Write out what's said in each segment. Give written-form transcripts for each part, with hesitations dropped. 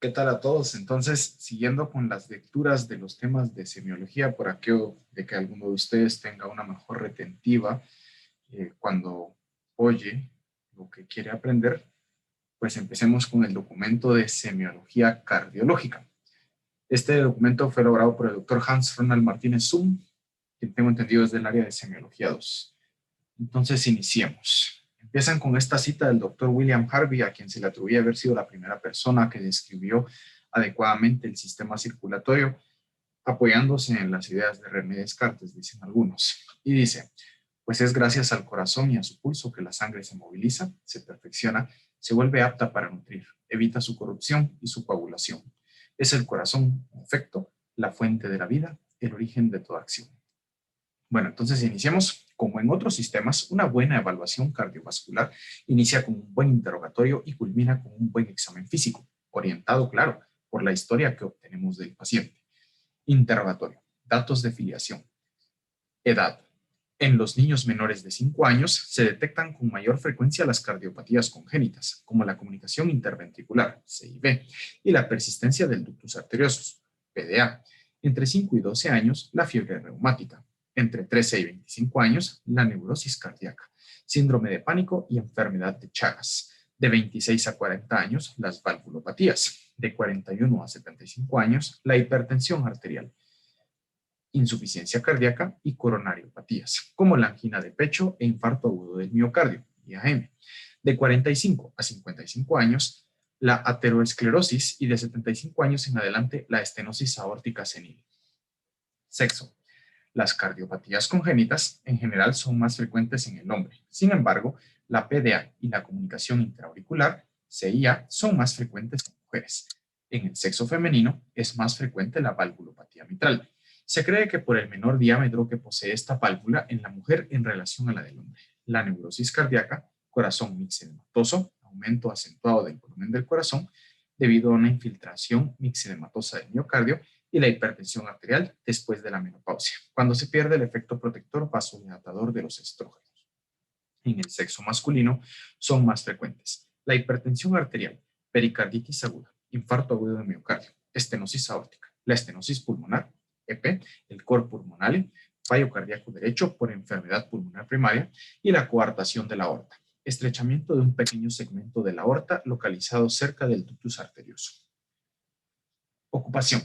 ¿Qué tal a todos? Entonces, siguiendo con las lecturas de los temas de semiología, por aquello de que alguno de ustedes tenga una mejor retentiva cuando oye lo que quiere aprender, pues empecemos con el documento de semiología cardiológica. Este documento fue elaborado por el doctor Hans Ronald Martínez Zoom, quien tengo entendido es del área de semiología 2. Entonces, iniciemos. Empiezan con esta cita del doctor William Harvey, a quien se le atribuye haber sido la primera persona que describió adecuadamente el sistema circulatorio, apoyándose en las ideas de René Descartes, dicen algunos. Y dice, pues es gracias al corazón y a su pulso que la sangre se moviliza, se perfecciona, se vuelve apta para nutrir, evita su corrupción y su coagulación. Es el corazón, en efecto, la fuente de la vida, el origen de toda acción. Bueno, entonces iniciemos. Como en otros sistemas, una buena evaluación cardiovascular inicia con un buen interrogatorio y culmina con un buen examen físico, orientado, claro, por la historia que obtenemos del paciente. Interrogatorio. Datos de filiación. Edad. En los niños menores de 5 años se detectan con mayor frecuencia las cardiopatías congénitas, como la comunicación interventricular, CIV, y la persistencia del ductus arteriosus, PDA. Entre 5 y 12 años, la fiebre reumática. Entre 13 y 25 años, la neurosis cardíaca, síndrome de pánico y enfermedad de Chagas. De 26 a 40 años, las valvulopatías. De 41 a 75 años, la hipertensión arterial, insuficiencia cardíaca y coronariopatías, como la angina de pecho e infarto agudo del miocardio, IAM. De 45 a 55 años, la ateroesclerosis y de 75 años en adelante, la estenosis aórtica senil. Sexo. Las cardiopatías congénitas en general son más frecuentes en el hombre. Sin embargo, la PDA y la comunicación intraauricular, CIA, son más frecuentes en mujeres. En el sexo femenino es más frecuente la valvulopatía mitral. Se cree que por el menor diámetro que posee esta válvula en la mujer en relación a la del hombre. La neurosis cardíaca, corazón mixedematoso, aumento acentuado del volumen del corazón debido a una infiltración mixedematosa del miocardio, y la hipertensión arterial después de la menopausia, cuando se pierde el efecto protector vasodilatador de los estrógenos. En el sexo masculino son más frecuentes la hipertensión arterial, pericarditis aguda, infarto agudo de miocardio, estenosis aórtica, la estenosis pulmonar, EP, el cor pulmonale, fallo cardíaco derecho por enfermedad pulmonar primaria y la coartación de la aorta, estrechamiento de un pequeño segmento de la aorta localizado cerca del ductus arterioso. Ocupación.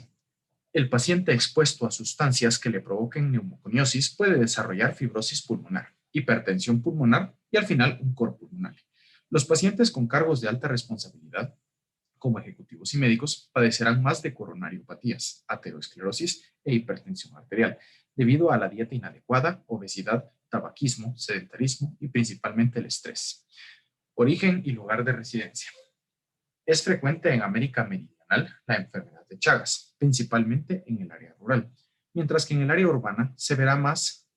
El paciente expuesto a sustancias que le provoquen neumoconiosis puede desarrollar fibrosis pulmonar, hipertensión pulmonar y al final un cor pulmonar. Los pacientes con cargos de alta responsabilidad, como ejecutivos y médicos, padecerán más de coronariopatías, ateroesclerosis e hipertensión arterial, debido a la dieta inadecuada, obesidad, tabaquismo, sedentarismo y principalmente el estrés. Origen y lugar de residencia. Es frecuente en América Meridional la enfermedad de Chagas, principalmente en el área rural, mientras que en el área urbana se verá más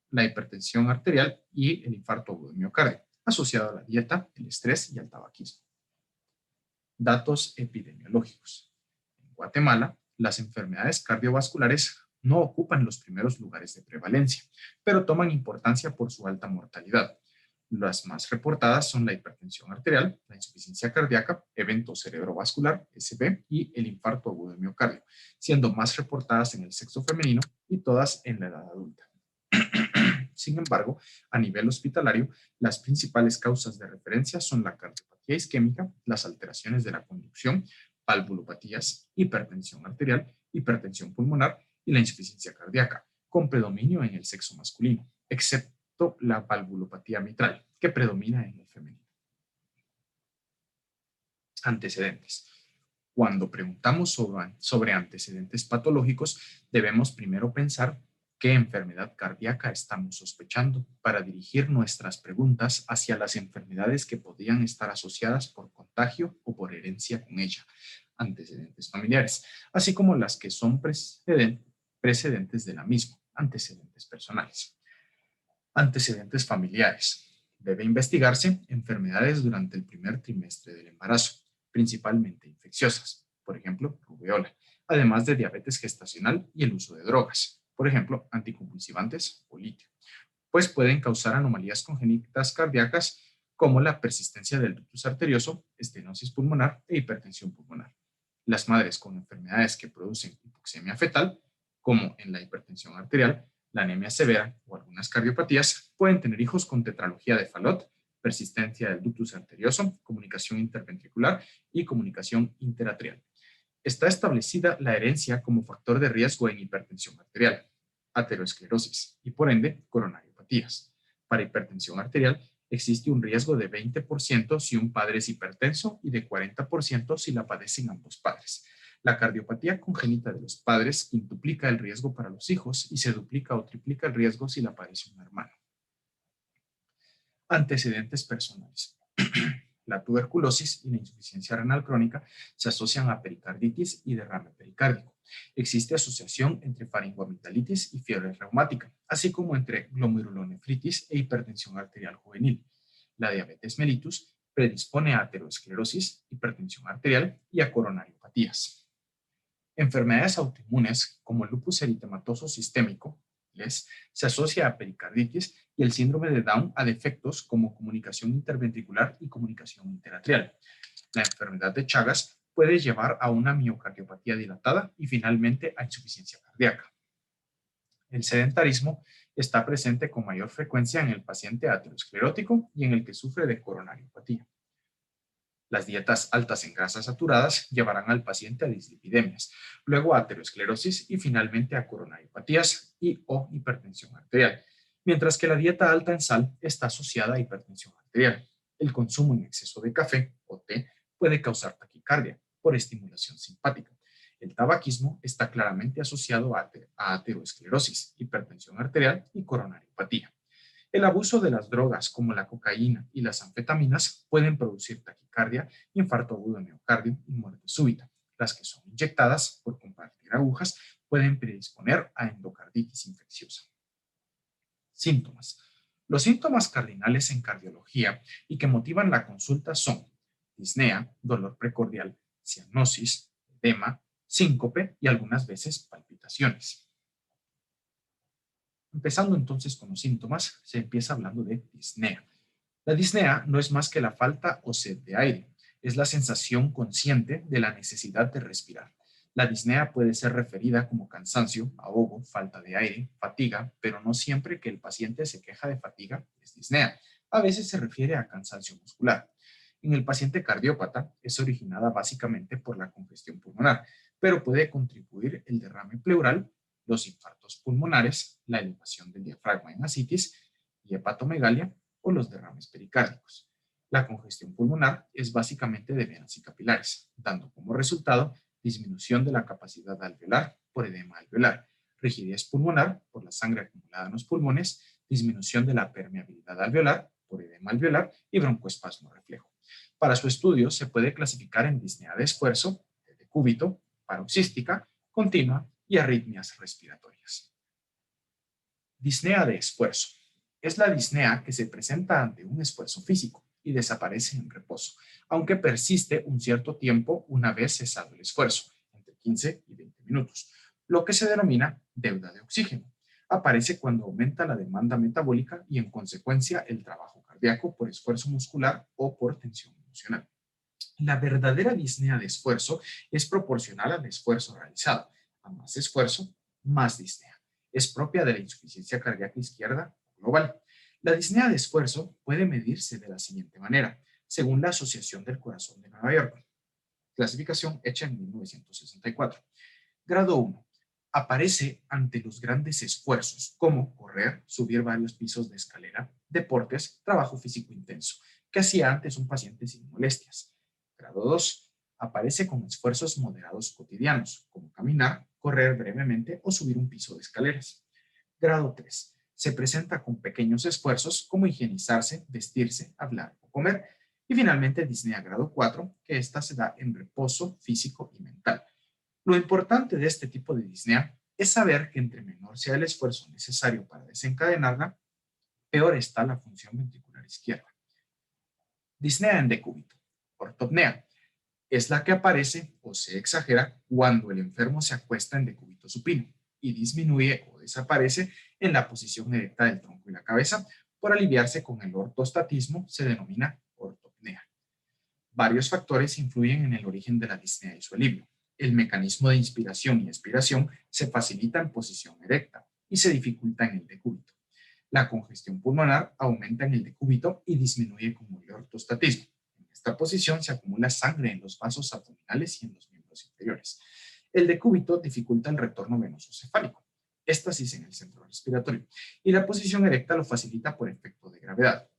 la hipertensión arterial y el infarto agudo de miocardio, asociado a la dieta, el estrés y al tabaquismo. Datos epidemiológicos. En Guatemala, las enfermedades cardiovasculares no ocupan los primeros lugares de prevalencia, pero toman importancia por su alta mortalidad. Las más reportadas son la hipertensión arterial, la insuficiencia cardíaca, evento cerebrovascular, SB, y el infarto agudo de miocardio, siendo más reportadas en el sexo femenino y todas en la edad adulta. Sin embargo, a nivel hospitalario, las principales causas de referencia son la cardiopatía isquémica, las alteraciones de la conducción, valvulopatías, hipertensión arterial, hipertensión pulmonar y la insuficiencia cardíaca, con predominio en el sexo masculino, excepto la valvulopatía mitral, que predomina en el femenino. Antecedentes. Cuando preguntamos sobre antecedentes patológicos, debemos primero pensar qué enfermedad cardíaca estamos sospechando para dirigir nuestras preguntas hacia las enfermedades que podrían estar asociadas por contagio o por herencia con ella, antecedentes familiares, así como las que son precedentes de la misma, antecedentes personales. Antecedentes familiares. Debe investigarse enfermedades durante el primer trimestre del embarazo, principalmente infecciosas, por ejemplo, rubeola, además de diabetes gestacional y el uso de drogas, por ejemplo, anticonvulsivantes o litio, pues pueden causar anomalías congénitas cardíacas como la persistencia del ductus arterioso, estenosis pulmonar e hipertensión pulmonar. Las madres con enfermedades que producen hipoxemia fetal, como en la hipertensión arterial, la anemia severa o algunas cardiopatías, pueden tener hijos con tetralogía de Fallot, persistencia del ductus arterioso, comunicación interventricular y comunicación interatrial. Está establecida la herencia como factor de riesgo en hipertensión arterial, aterosclerosis y por ende coronariopatías. Para hipertensión arterial existe un riesgo de 20% si un padre es hipertenso y de 40% si la padecen ambos padres. La cardiopatía congénita de los padres quintuplica el riesgo para los hijos y se duplica o triplica el riesgo si la padece un hermano. Antecedentes personales. La tuberculosis y la insuficiencia renal crónica se asocian a pericarditis y derrame pericárdico. Existe asociación entre faringoamigdalitis y fiebre reumática, así como entre glomerulonefritis e hipertensión arterial juvenil. La diabetes mellitus predispone a aterosclerosis, hipertensión arterial y a coronariopatías. Enfermedades autoinmunes como el lupus eritematoso sistémico, LES, se asocia a pericarditis y el síndrome de Down a defectos como comunicación interventricular y comunicación interatrial. La enfermedad de Chagas puede llevar a una miocardiopatía dilatada y finalmente a insuficiencia cardíaca. El sedentarismo está presente con mayor frecuencia en el paciente aterosclerótico y en el que sufre de coronariopatía. Las dietas altas en grasas saturadas llevarán al paciente a dislipidemias, luego a aterosclerosis y finalmente a coronariopatías y o hipertensión arterial, mientras que la dieta alta en sal está asociada a hipertensión arterial. El consumo en exceso de café o té puede causar taquicardia por estimulación simpática. El tabaquismo está claramente asociado a aterosclerosis, hipertensión arterial y coronariopatía. El abuso de las drogas como la cocaína y las anfetaminas pueden producir taquicardia, infarto agudo de miocardio y muerte súbita. Las que son inyectadas por compartir agujas pueden predisponer a endocarditis infecciosa. Síntomas. Los síntomas cardinales en cardiología y que motivan la consulta son disnea, dolor precordial, cianosis, edema, síncope y algunas veces palpitaciones. Empezando entonces con los síntomas, se empieza hablando de disnea. La disnea no es más que la falta o sed de aire, es la sensación consciente de la necesidad de respirar. La disnea puede ser referida como cansancio, ahogo, falta de aire, fatiga, pero no siempre que el paciente se queja de fatiga es disnea. A veces se refiere a cansancio muscular. En el paciente cardiópata es originada básicamente por la congestión pulmonar, pero puede contribuir el derrame pleural, los infartos pulmonares, la elevación del diafragma en ascitis y hepatomegalia o los derrames pericárdicos. La congestión pulmonar es básicamente de venas y capilares, dando como resultado disminución de la capacidad alveolar por edema alveolar, rigidez pulmonar por la sangre acumulada en los pulmones, disminución de la permeabilidad alveolar por edema alveolar y broncoespasmo reflejo. Para su estudio se puede clasificar en disnea de esfuerzo, de decúbito, paroxística, continua y arritmias respiratorias. Disnea de esfuerzo. Es la disnea que se presenta ante un esfuerzo físico y desaparece en reposo, aunque persiste un cierto tiempo una vez cesado el esfuerzo, entre 15 y 20 minutos, lo que se denomina deuda de oxígeno. Aparece cuando aumenta la demanda metabólica y en consecuencia el trabajo cardíaco por esfuerzo muscular o por tensión emocional. La verdadera disnea de esfuerzo es proporcional al esfuerzo realizado. A más esfuerzo, más disnea. Es propia de la insuficiencia cardíaca izquierda global. La disnea de esfuerzo puede medirse de la siguiente manera, según la Asociación del Corazón de Nueva York. Clasificación hecha en 1964. Grado 1. Aparece ante los grandes esfuerzos, como correr, subir varios pisos de escalera, deportes, trabajo físico intenso, que hacía antes un paciente sin molestias. Grado 2. Aparece con esfuerzos moderados cotidianos, como caminar, correr brevemente o subir un piso de escaleras. Grado 3. Se presenta con pequeños esfuerzos como higienizarse, vestirse, hablar o comer. Y finalmente disnea grado 4, que esta se da en reposo físico y mental. Lo importante de este tipo de disnea es saber que entre menor sea el esfuerzo necesario para desencadenarla, peor está la función ventricular izquierda. Disnea en decúbito, ortopnea, es la que aparece o se exagera cuando el enfermo se acuesta en decúbito supino y disminuye o desaparece en la posición erecta del tronco y la cabeza. Por aliviarse con el ortostatismo se denomina ortopnea. Varios factores influyen en el origen de la disnea y su alivio. El mecanismo de inspiración y expiración se facilita en posición erecta y se dificulta en el decúbito. La congestión pulmonar aumenta en el decúbito y disminuye con el ortostatismo. En esta posición se acumula sangre en los vasos abdominales y en los miembros inferiores. El decúbito dificulta el retorno venoso cefálico, éstasis en el centro respiratorio, y la posición erecta lo facilita por efecto de gravedad.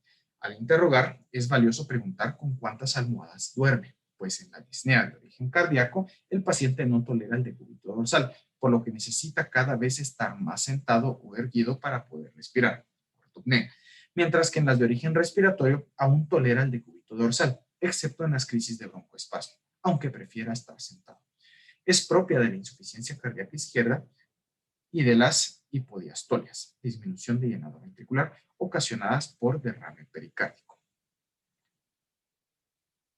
Al interrogar, es valioso preguntar con cuántas almohadas duerme, pues en la disnea de origen cardíaco, el paciente no tolera el decúbito dorsal, por lo que necesita cada vez estar más sentado o erguido para poder respirar, ortopnea, mientras que en las de origen respiratorio aún tolera el decúbito dorsal, excepto en las crisis de broncoespasmo, aunque prefiera estar sentado. Es propia de la insuficiencia cardíaca izquierda y de las hipodiastolias, disminución de llenado ventricular ocasionadas por derrame pericárdico.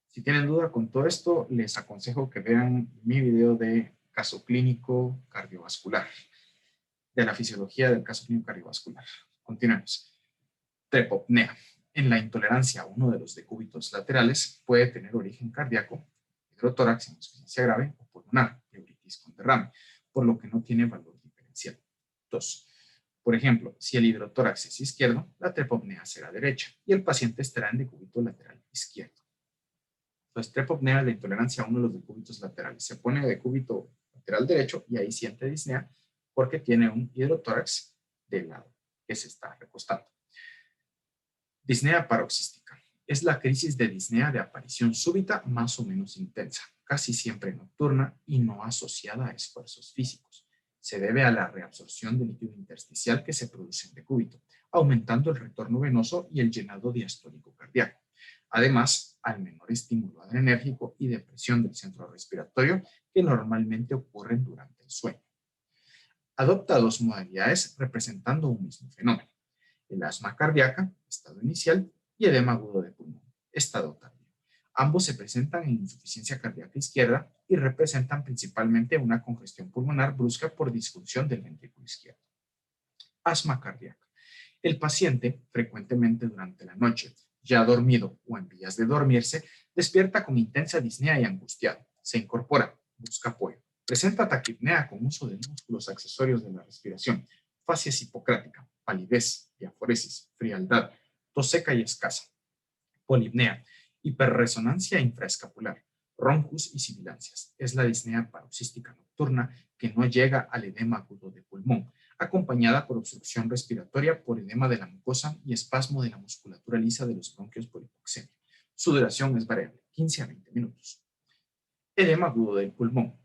Si tienen duda con todo esto, les aconsejo que vean mi video de caso clínico cardiovascular, de la fisiología del caso clínico cardiovascular. Continuemos. Trepopnea. En la intolerancia a uno de los decúbitos laterales puede tener origen cardíaco, hidrotórax en insuficiencia grave o pulmonar, pleuritis con derrame, por lo que no tiene valor diferencial. 2. Por ejemplo, si el hidrotórax es izquierdo, la trepopnea será derecha y el paciente estará en decúbito lateral izquierdo. Entonces, trepopnea es la intolerancia a uno de los decúbitos laterales. Se pone de decúbito lateral derecho y ahí siente disnea porque tiene un hidrotórax del lado que se está recostando. Disnea paroxística. Es la crisis de disnea de aparición súbita más o menos intensa, casi siempre nocturna y no asociada a esfuerzos físicos. Se debe a la reabsorción de líquido intersticial que se produce en decúbito, aumentando el retorno venoso y el llenado diastólico cardíaco. Además, al menor estímulo adrenérgico y depresión del centro respiratorio que normalmente ocurren durante el sueño. Adopta dos modalidades representando un mismo fenómeno: el asma cardíaca, estado inicial, y edema agudo de pulmón, estado tardío. Ambos se presentan en insuficiencia cardíaca izquierda y representan principalmente una congestión pulmonar brusca por disfunción del ventrículo izquierdo. Asma cardíaca. El paciente, frecuentemente durante la noche, ya dormido o en vías de dormirse, despierta con intensa disnea y angustiado. Se incorpora, busca apoyo. Presenta taquipnea con uso de músculos accesorios de la respiración, facies hipocrática, palidez, diaforesis, frialdad, tos seca y escasa, polipnea, hiperresonancia infraescapular, roncus y sibilancias. Es la disnea paroxística nocturna que no llega al edema agudo de pulmón, acompañada por obstrucción respiratoria por edema de la mucosa y espasmo de la musculatura lisa de los bronquios por hipoxemia. Su duración es variable, 15 a 20 minutos. Edema agudo del pulmón.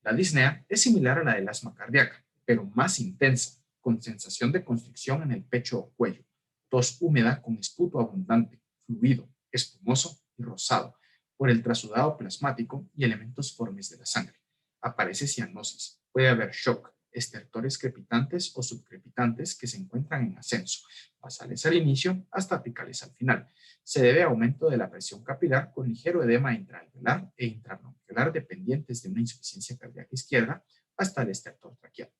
La disnea es similar a la del asma cardíaca, pero más intensa, con sensación de constricción en el pecho o cuello, tos húmeda con esputo abundante, fluido, espumoso y rosado, por el trasudado plasmático y elementos formes de la sangre. Aparece cianosis, puede haber shock, estertores crepitantes o subcrepitantes que se encuentran en ascenso, basales al inicio hasta apicales al final. Se debe a aumento de la presión capilar con ligero edema intraalveolar e intranoclear dependientes de una insuficiencia cardíaca izquierda hasta el estertor traqueal.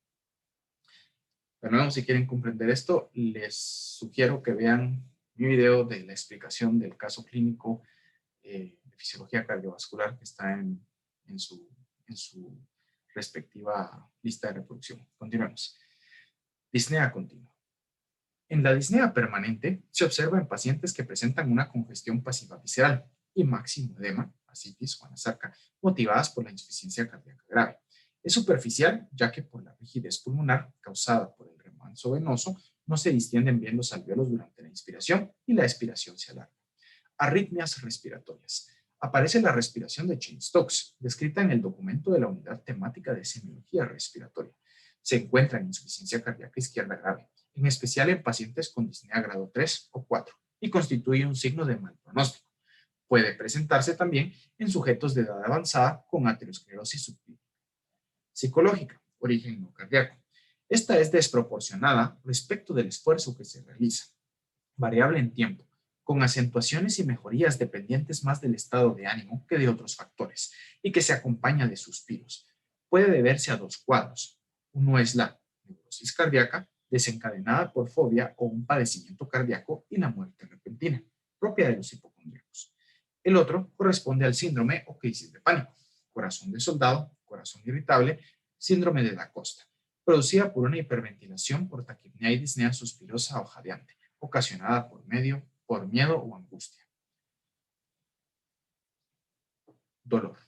De nuevo, si quieren comprender esto, les sugiero que vean mi video de la explicación del caso clínico de fisiología cardiovascular que está en su respectiva lista de reproducción. Continuemos. Disnea continua. En la disnea permanente se observa en pacientes que presentan una congestión pasiva visceral y máximo edema, ascitis o anasarca, motivadas por la insuficiencia cardíaca grave. Es superficial, ya que por la rigidez pulmonar causada por el remanso venoso no se distienden bien los alvéolos durante la inspiración y la expiración se alarga. Arritmias respiratorias. Aparece la respiración de Cheyne-Stokes, descrita en el documento de la unidad temática de semiología respiratoria. Se encuentra en insuficiencia cardíaca izquierda grave, en especial en pacientes con disnea grado 3 o 4, y constituye un signo de mal pronóstico. Puede presentarse también en sujetos de edad avanzada con aterosclerosis subclínica. Psicológica, origen no cardíaco. Esta es desproporcionada respecto del esfuerzo que se realiza, variable en tiempo, con acentuaciones y mejorías dependientes más del estado de ánimo que de otros factores, y que se acompaña de suspiros. Puede deberse a dos cuadros. Uno es la neurosis cardíaca, desencadenada por fobia o un padecimiento cardíaco y la muerte repentina, propia de los hipocondríacos. El otro corresponde al síndrome o crisis de pánico, corazón de soldado, corazón corazón irritable, síndrome de Da Costa, producida por una hiperventilación por taquipnea y disnea suspirosa o jadeante, ocasionada por miedo o angustia. Dolor.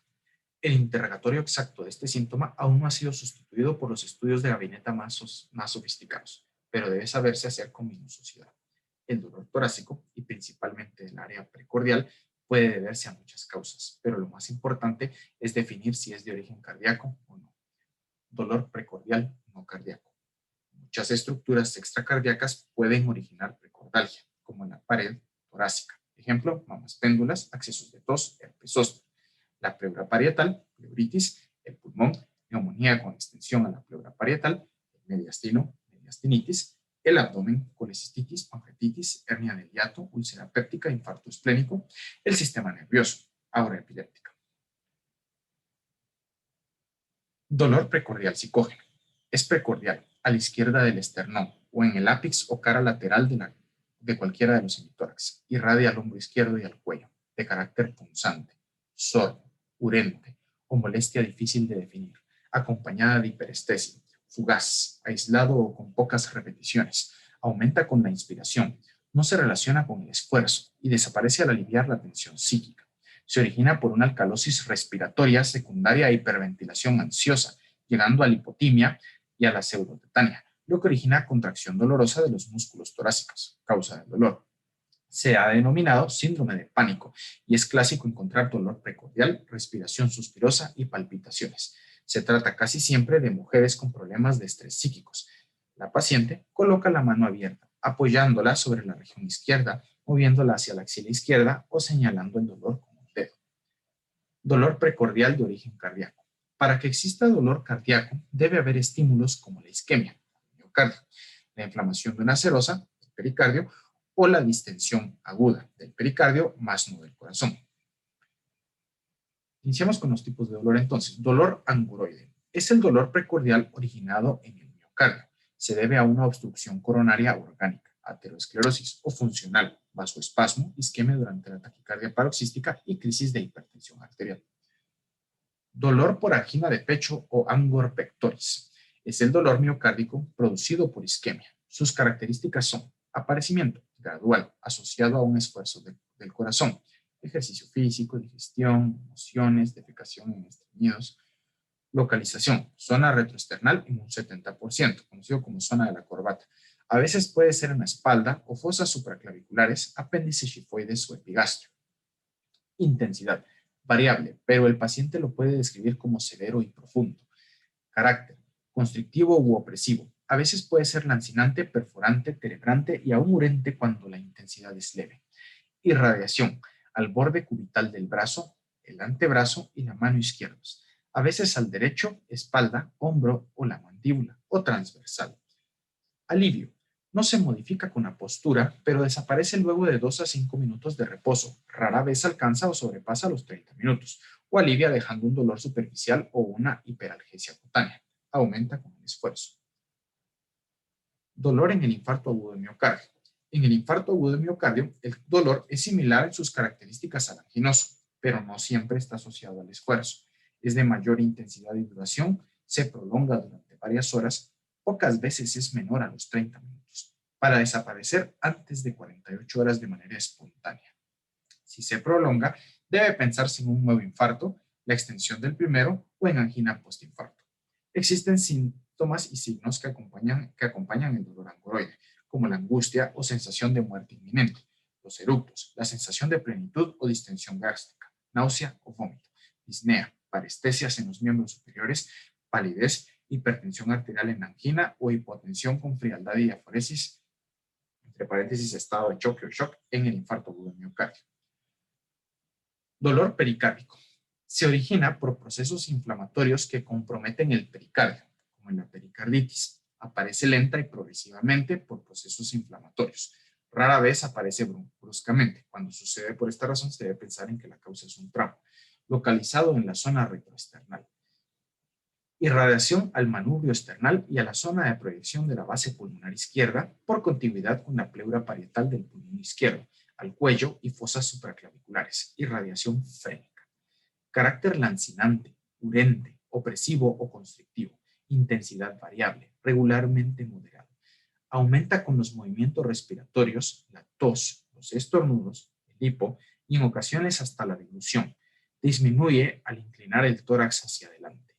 El interrogatorio exacto de este síntoma aún no ha sido sustituido por los estudios de gabinete más sofisticados, pero debe saberse hacer con minuciosidad. El dolor torácico, y principalmente del área precordial, puede deberse a muchas causas, pero lo más importante es definir si es de origen cardíaco o no. Dolor precordial no cardíaco. Muchas estructuras extracardíacas pueden originar precordalgia, como en la pared torácica. Ejemplo, mamas péndulas, accesos de tos, herpes zóster. La pleura parietal, pleuritis, el pulmón, neumonía con extensión a la pleura parietal, el mediastino, mediastinitis, el abdomen, colecistitis, pancreatitis, hernia del hiato, úlcera péptica, infarto esplénico, el sistema nervioso, aura epiléptica. Dolor precordial psicógeno. Es precordial, a la izquierda del esternón o en el ápice o cara lateral de cualquiera de los hemitórax. Irradia al hombro izquierdo y al cuello, de carácter punzante, sordo, urente o molestia difícil de definir, acompañada de hiperestesia, fugaz, aislado o con pocas repeticiones. Aumenta con la inspiración, no se relaciona con el esfuerzo y desaparece al aliviar la tensión psíquica. Se origina por una alcalosis respiratoria secundaria a hiperventilación ansiosa, llegando a la hipotimia y a la pseudotetania, lo que origina contracción dolorosa de los músculos torácicos, causa del dolor. Se ha denominado síndrome de pánico y es clásico encontrar dolor precordial, respiración suspirosa y palpitaciones. Se trata casi siempre de mujeres con problemas de estrés psíquicos. La paciente coloca la mano abierta, apoyándola sobre la región izquierda, moviéndola hacia la axila izquierda o señalando el dolor con un dedo. Dolor precordial de origen cardíaco. Para que exista dolor cardíaco, debe haber estímulos como la isquemia, el miocardio, la inflamación de una serosa, el pericardio, o la distensión aguda del pericardio, más no del corazón. Iniciamos con los tipos de dolor entonces. Dolor anguroide. Es el dolor precordial originado en el miocardio. Se debe a una obstrucción coronaria orgánica, aterosclerosis o funcional, vasoespasmo, isquemia durante la taquicardia paroxística y crisis de hipertensión arterial. Dolor por angina de pecho o angor pectoris. Es el dolor miocárdico producido por isquemia. Sus características son aparecimiento gradual asociado a un esfuerzo del corazón, ejercicio físico, digestión, emociones, defecación en estreñidos. Localización, zona retroesternal en un 70%, conocido como zona de la corbata. A veces puede ser en la espalda o fosas supraclaviculares, apéndice xifoides o epigastrio. Intensidad, variable, pero el paciente lo puede describir como severo y profundo. Carácter, constrictivo u opresivo. A veces puede ser lancinante, perforante, terebrante y aún urente cuando la intensidad es leve. Irradiación, al borde cubital del brazo, el antebrazo y la mano izquierdos. A veces al derecho, espalda, hombro o la mandíbula, o transversal. Alivio, no se modifica con la postura, pero desaparece luego de 2 a 5 minutos de reposo. Rara vez alcanza o sobrepasa los 30 minutos, o alivia dejando un dolor superficial o una hiperalgesia cutánea. Aumenta con el esfuerzo. Dolor en el infarto agudo de miocardio. En el infarto agudo de miocardio, el dolor es similar en sus características al anginoso, pero no siempre está asociado al esfuerzo. Es de mayor intensidad y duración, se prolonga durante varias horas, pocas veces es menor a los 30 minutos, para desaparecer antes de 48 horas de manera espontánea. Si se prolonga, debe pensarse en un nuevo infarto, la extensión del primero o en angina postinfarto. Existen síntomas y signos que acompañan el dolor anguroide, como la angustia o sensación de muerte inminente, los eructos, la sensación de plenitud o distensión gástrica, náusea o vómito, disnea, parestesias en los miembros superiores, palidez, hipertensión arterial en angina o hipotensión con frialdad y diaforesis, entre paréntesis estado de choque o shock en el infarto agudo de miocardio. Dolor pericárdico. Se origina por procesos inflamatorios que comprometen el pericardio, como en la pericarditis. Aparece lenta y progresivamente por procesos inflamatorios. Rara vez aparece bruscamente. Cuando sucede por esta razón, se debe pensar en que la causa es un trauma, localizado en la zona retroesternal. Irradiación al manubrio esternal y a la zona de proyección de la base pulmonar izquierda por continuidad con la pleura parietal del pulmón izquierdo, al cuello y fosas supraclaviculares. Irradiación frénica. Carácter lancinante, urente opresivo o constrictivo, intensidad variable, regularmente moderado. Aumenta con los movimientos respiratorios, la tos, los estornudos, el hipo y en ocasiones hasta la deglución. Disminuye al inclinar el tórax hacia adelante.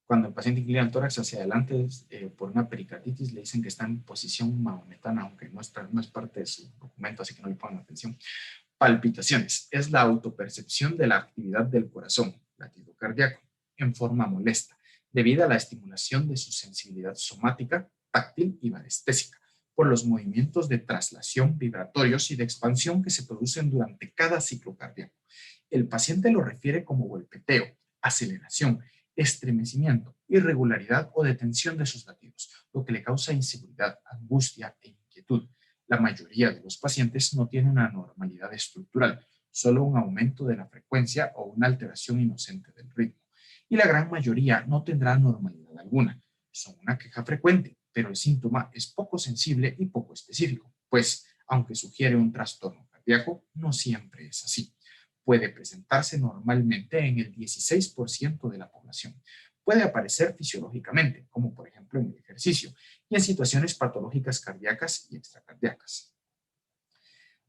Cuando el paciente inclina el tórax hacia adelante por una pericarditis, le dicen que está en posición mahometana, aunque no es parte de su documento, así que no le pongan atención. Palpitaciones. Es la autopercepción de la actividad del corazón, latido cardíaco, en forma molesta, debido a la estimulación de su sensibilidad somática, táctil y varestésica, por los movimientos de traslación vibratorios y de expansión que se producen durante cada ciclo cardíaco. El paciente lo refiere como golpeteo, aceleración, estremecimiento, irregularidad o detención de sus latidos, lo que le causa inseguridad, angustia e inquietud. La mayoría de los pacientes no tienen una normalidad estructural, solo un aumento de la frecuencia o una alteración inocente del ritmo. Y la gran mayoría no tendrá normalidad alguna. Son una queja frecuente, pero el síntoma es poco sensible y poco específico, pues, aunque sugiere un trastorno cardíaco, no siempre es así. Puede presentarse normalmente en el 16% de la población. Puede aparecer fisiológicamente, como por ejemplo en el ejercicio, y en situaciones patológicas cardíacas y extracardíacas.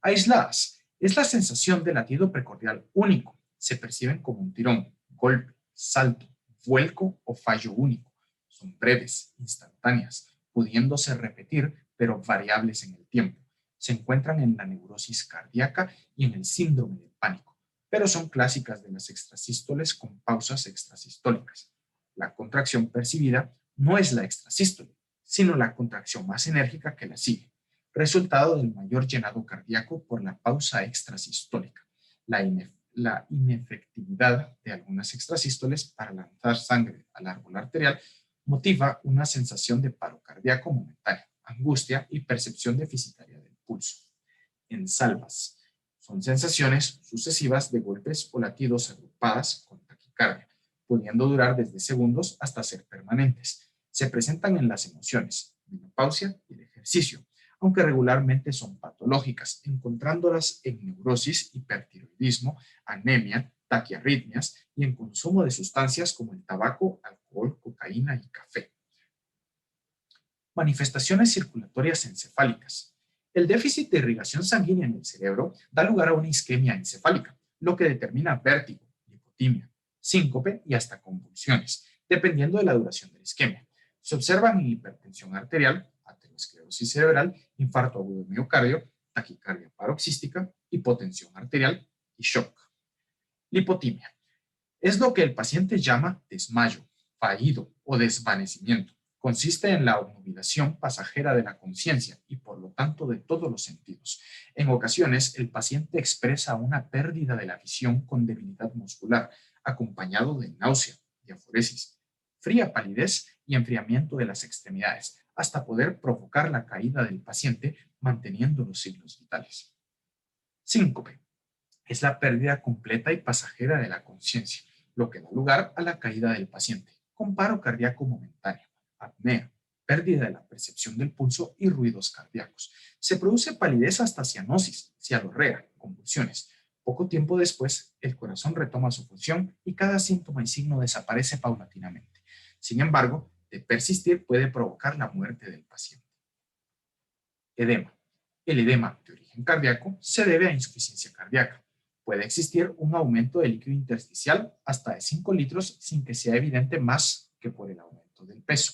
Aisladas, es la sensación de latido precordial único. Se perciben como un tirón, golpe, salto, vuelco o fallo único. Son breves, instantáneas, pudiéndose repetir, pero variables en el tiempo. Se encuentran en la neurosis cardíaca y en el síndrome del pánico, pero son clásicas de las extrasístoles con pausas extrasistólicas. La contracción percibida no es la extrasístole, sino la contracción más enérgica que la sigue, resultado del mayor llenado cardíaco por la pausa extrasistólica. La inefectividad de algunas extrasístoles para lanzar sangre al árbol arterial motiva una sensación de paro cardíaco momentáneo, angustia y percepción deficitaria del pulso. En salvas, son sensaciones sucesivas de golpes o latidos agrupadas con taquicardia, pudiendo durar desde segundos hasta ser permanentes. Se presentan en las emociones, menopausia y el ejercicio, aunque regularmente son patológicas, encontrándolas en neurosis, hipertiroidismo, anemia, taquiarritmias y en consumo de sustancias como el tabaco, alcohol, cocaína y café. Manifestaciones circulatorias encefálicas. El déficit de irrigación sanguínea en el cerebro da lugar a una isquemia encefálica, lo que determina vértigo, hipotimia, síncope y hasta convulsiones, dependiendo de la duración de la isquemia. Se observan en hipertensión arterial, aterosclerosis cerebral, infarto agudo de miocardio, taquicardia paroxística, hipotensión arterial y shock. Lipotimia. Es lo que el paciente llama desmayo, fallido o desvanecimiento. Consiste en la obnubilación pasajera de la conciencia y por lo tanto de todos los sentidos. En ocasiones, el paciente expresa una pérdida de la visión con debilidad muscular, acompañado de náusea, diaforesis, fría palidez y enfriamiento de las extremidades, hasta poder provocar la caída del paciente manteniendo los signos vitales. Síncope. Es la pérdida completa y pasajera de la conciencia, lo que da lugar a la caída del paciente, con paro cardíaco momentáneo, apnea, pérdida de la percepción del pulso y ruidos cardíacos. Se produce palidez hasta cianosis, cialorrea, convulsiones. Poco tiempo después, el corazón retoma su función y cada síntoma y signo desaparece paulatinamente. Sin embargo, de persistir puede provocar la muerte del paciente. Edema. El edema de origen cardíaco se debe a insuficiencia cardíaca. Puede existir un aumento del líquido intersticial hasta de 5 litros sin que sea evidente más que por el aumento del peso.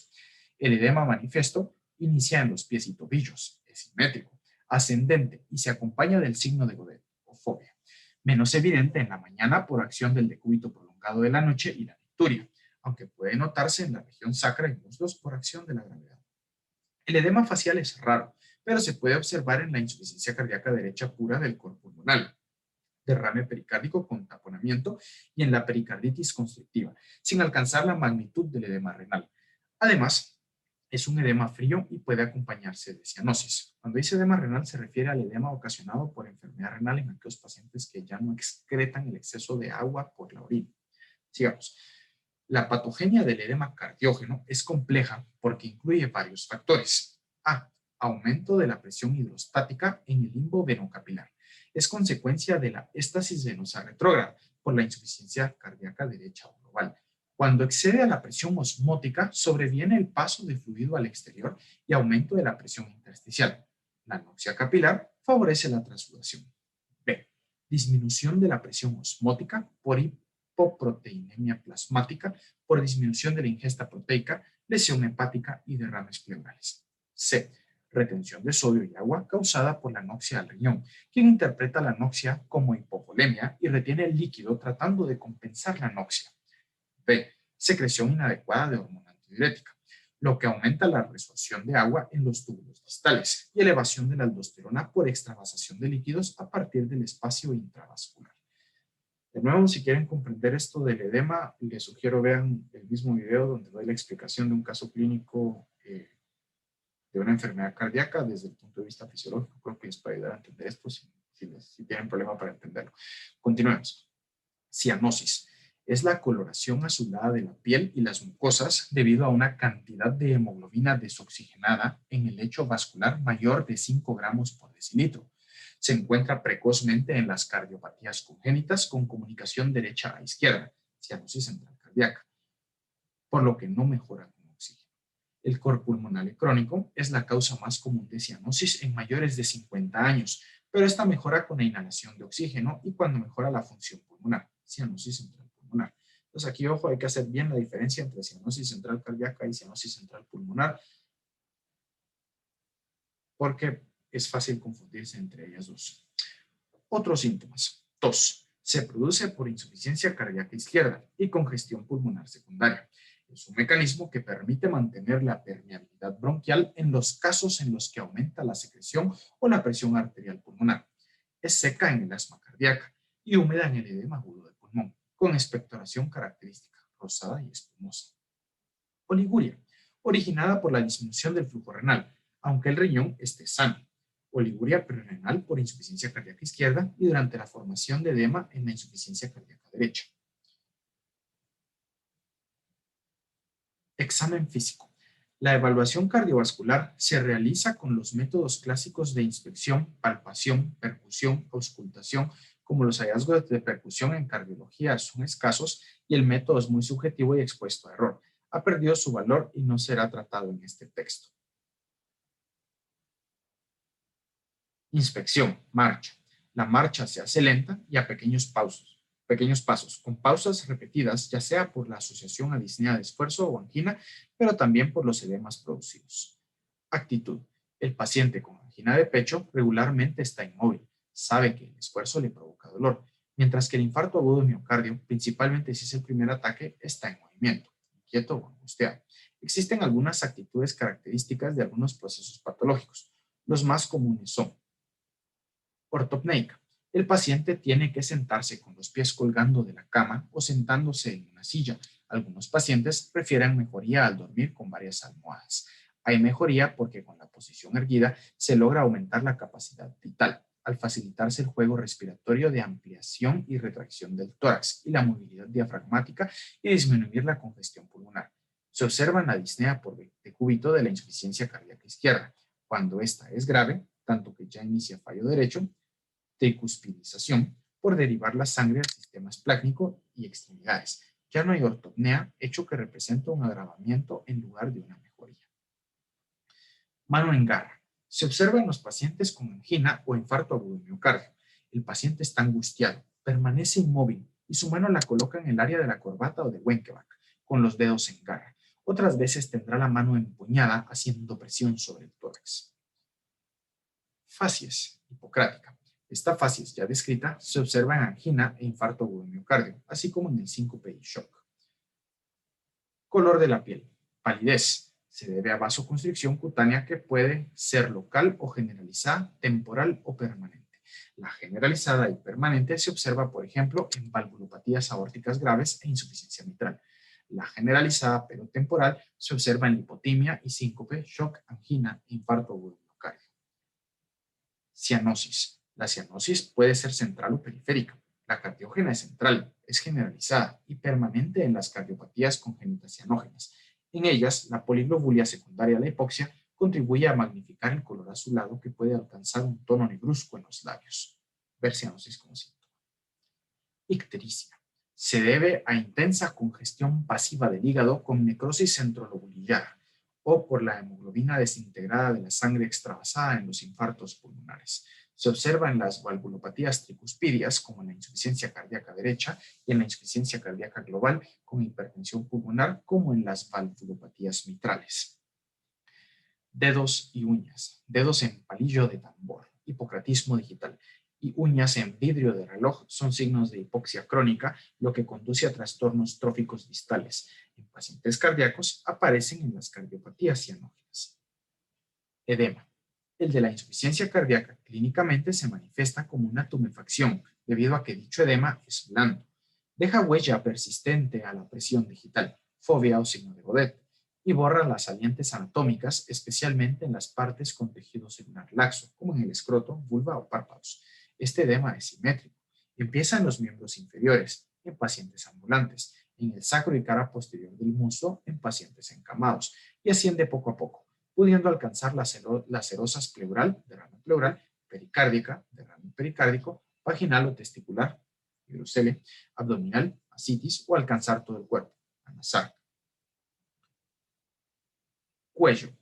El edema manifiesto inicia en los pies y tobillos, es simétrico, ascendente y se acompaña del signo de Godet o fobia. Menos evidente en la mañana por acción del decúbito prolongado de la noche y la nicturia, aunque puede notarse en la región sacra y muslos por acción de la gravedad. El edema facial es raro, pero se puede observar en la insuficiencia cardíaca derecha pura del coro pulmonar, derrame pericárdico con taponamiento y en la pericarditis constrictiva, sin alcanzar la magnitud del edema renal. Además, es un edema frío y puede acompañarse de cianosis. Cuando dice edema renal se refiere al edema ocasionado por enfermedad renal en aquellos pacientes que ya no excretan el exceso de agua por la orina. Sigamos. La patogenia del edema cardiógeno es compleja porque incluye varios factores. A. Aumento de la presión hidrostática en el limbo venocapilar, Es consecuencia de la éstasis venosa retrógrada por la insuficiencia cardíaca derecha o global. Cuando excede a la presión osmótica, sobreviene el paso de fluido al exterior y aumento de la presión intersticial. La anoxia capilar favorece la transsudación. B. Disminución de la presión osmótica por hipoproteinemia plasmática, por disminución de la ingesta proteica, lesión hepática y derrames pleurales. C. Retención de sodio y agua causada por la anoxia al riñón, quien interpreta la anoxia como hipovolemia y retiene el líquido tratando de compensar la anoxia. B. Secreción inadecuada de hormona antidiurética, lo que aumenta la resorción de agua en los túbulos distales y elevación de la aldosterona por extravasación de líquidos a partir del espacio intravascular. De nuevo, si quieren comprender esto del edema, les sugiero vean el mismo video donde doy la explicación de un caso clínico de una enfermedad cardíaca desde el punto de vista fisiológico. Creo que les puede ayudar a entender esto si tienen problema para entenderlo. Continuemos. Cianosis. Es la coloración azulada de la piel y las mucosas debido a una cantidad de hemoglobina desoxigenada en el lecho vascular mayor de 5 gramos por decilitro. Se encuentra precozmente en las cardiopatías congénitas con comunicación derecha a izquierda, cianosis central cardíaca, por lo que no mejora con oxígeno. El cor pulmonar crónico es la causa más común de cianosis en mayores de 50 años, pero esta mejora con la inhalación de oxígeno y cuando mejora la función pulmonar, cianosis central pulmonar. Entonces aquí, ojo, hay que hacer bien la diferencia entre cianosis central cardíaca y cianosis central pulmonar, porque es fácil confundirse entre ellas dos. Otros síntomas. Tos. Se produce por insuficiencia cardíaca izquierda y congestión pulmonar secundaria. Es un mecanismo que permite mantener la permeabilidad bronquial en los casos en los que aumenta la secreción o la presión arterial pulmonar. Es seca en el asma cardíaca y húmeda en el edema agudo del pulmón, con expectoración característica, rosada y espumosa. Oliguria, originada por la disminución del flujo renal, aunque el riñón esté sano. Oliguria prerenal por insuficiencia cardíaca izquierda y durante la formación de edema en la insuficiencia cardíaca derecha. Examen físico. La evaluación cardiovascular se realiza con los métodos clásicos de inspección, palpación, percusión, auscultación. Como los hallazgos de percusión en cardiología son escasos y el método es muy subjetivo y expuesto a error, ha perdido su valor y no será tratado en este texto. Inspección, marcha. La marcha se hace lenta y a pequeños pasos, con pausas repetidas, ya sea por la asociación a disnea de esfuerzo o angina, pero también por los edemas producidos. Actitud. El paciente con angina de pecho regularmente está inmóvil, sabe que el esfuerzo le provoca dolor, mientras que el infarto agudo de miocardio, principalmente si es el primer ataque, está en movimiento, inquieto o angustiado. Existen algunas actitudes características de algunos procesos patológicos. Los más comunes son ortopneica. El paciente tiene que sentarse con los pies colgando de la cama o sentándose en una silla. Algunos pacientes prefieren mejoría al dormir con varias almohadas. Hay mejoría porque con la posición erguida se logra aumentar la capacidad vital, al facilitarse el juego respiratorio de ampliación y retracción del tórax y la movilidad diafragmática y disminuir la congestión pulmonar. Se observa la disnea por decúbito de la insuficiencia cardíaca izquierda. Cuando esta es grave, tanto que ya inicia fallo derecho, tricuspidización, por derivar la sangre al sistema esplácnico y extremidades. Ya no hay ortopnea, hecho que representa un agravamiento en lugar de una mejoría. Mano en garra. Se observa en los pacientes con angina o infarto agudo de miocardio. El paciente está angustiado, permanece inmóvil y su mano la coloca en el área de la corbata o de Wenckebach, con los dedos en garra. Otras veces tendrá la mano empuñada haciendo presión sobre el tórax. Facies, hipocrática. Esta facies ya descrita se observa en angina e infarto agudo de miocardio, así como en el síncope y shock. Color de la piel. Palidez. Se debe a vasoconstricción cutánea que puede ser local o generalizada, temporal o permanente. La generalizada y permanente se observa, por ejemplo, en valvulopatías aórticas graves e insuficiencia mitral. La generalizada pero temporal se observa en lipotimia y síncope, shock, angina e infarto agudo de miocardio. Cianosis. La cianosis puede ser central o periférica. La cardiógena es central, es generalizada y permanente en las cardiopatías congénitas cianógenas. En ellas, la poliglobulia secundaria a la hipoxia contribuye a magnificar el color azulado que puede alcanzar un tono negruzco en los labios. ver cianosis como síntoma. Ictericia. Se debe a intensa congestión pasiva del hígado con necrosis centrolobular o por la hemoglobina desintegrada de la sangre extravasada en los infartos pulmonares. Se observa en las valvulopatías tricuspidias, como en la insuficiencia cardíaca derecha, y en la insuficiencia cardíaca global con hipertensión pulmonar, como en las valvulopatías mitrales. Dedos y uñas. Dedos en palillo de tambor, hipocratismo digital, y uñas en vidrio de reloj son signos de hipoxia crónica, lo que conduce a trastornos tróficos distales. En pacientes cardíacos aparecen en las cardiopatías cianógenas. Edema. El de la insuficiencia cardíaca clínicamente se manifiesta como una tumefacción, debido a que dicho edema es blando. Deja huella persistente a la presión digital, fobia o signo de Godet, y borra las salientes anatómicas, especialmente en las partes con tejido celular laxo, como en el escroto, vulva o párpados. Este edema es simétrico. Empieza en los miembros inferiores, en pacientes ambulantes, en el sacro y cara posterior del muslo, en pacientes encamados, y asciende poco a poco, pudiendo alcanzar la cerosas pleural, derrame pleural, pericárdica, derrame pericárdico, vaginal o testicular, hidrocele, abdominal, ascitis, o alcanzar todo el cuerpo, anasarca. Cuello.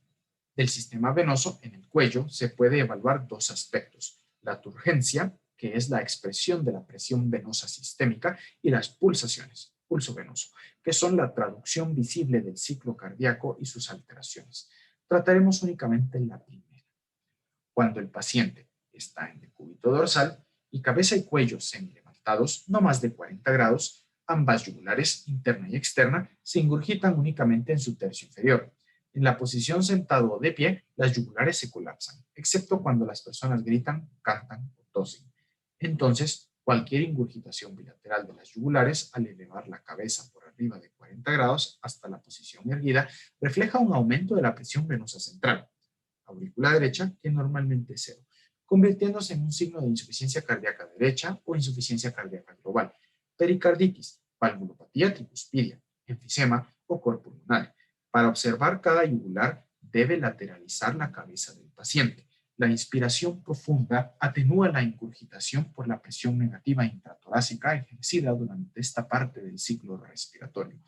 Del sistema venoso en el cuello se puede evaluar dos aspectos: la turgencia, que es la expresión de la presión venosa sistémica, y las pulsaciones, pulso venoso, que son la traducción visible del ciclo cardíaco y sus alteraciones. Trataremos únicamente la primera. Cuando el paciente está en decúbito dorsal y cabeza y cuello semilevantados, no más de 40 grados, ambas yugulares, interna y externa, se ingurgitan únicamente en su tercio inferior. En la posición sentado o de pie, las yugulares se colapsan, excepto cuando las personas gritan, cantan o tosen. Entonces, cualquier ingurgitación bilateral de las yugulares al elevar la cabeza por arriba de 40 grados hasta la posición erguida refleja un aumento de la presión venosa central, aurícula derecha, que normalmente es cero, convirtiéndose en un signo de insuficiencia cardíaca derecha o insuficiencia cardíaca global, pericarditis, valvulopatía tricuspidia, enfisema o cor pulmonar. Para observar cada yugular, debe lateralizar la cabeza del paciente. La inspiración profunda atenúa la ingurgitación por la presión negativa intratorácica ejercida durante esta parte del ciclo respiratorio.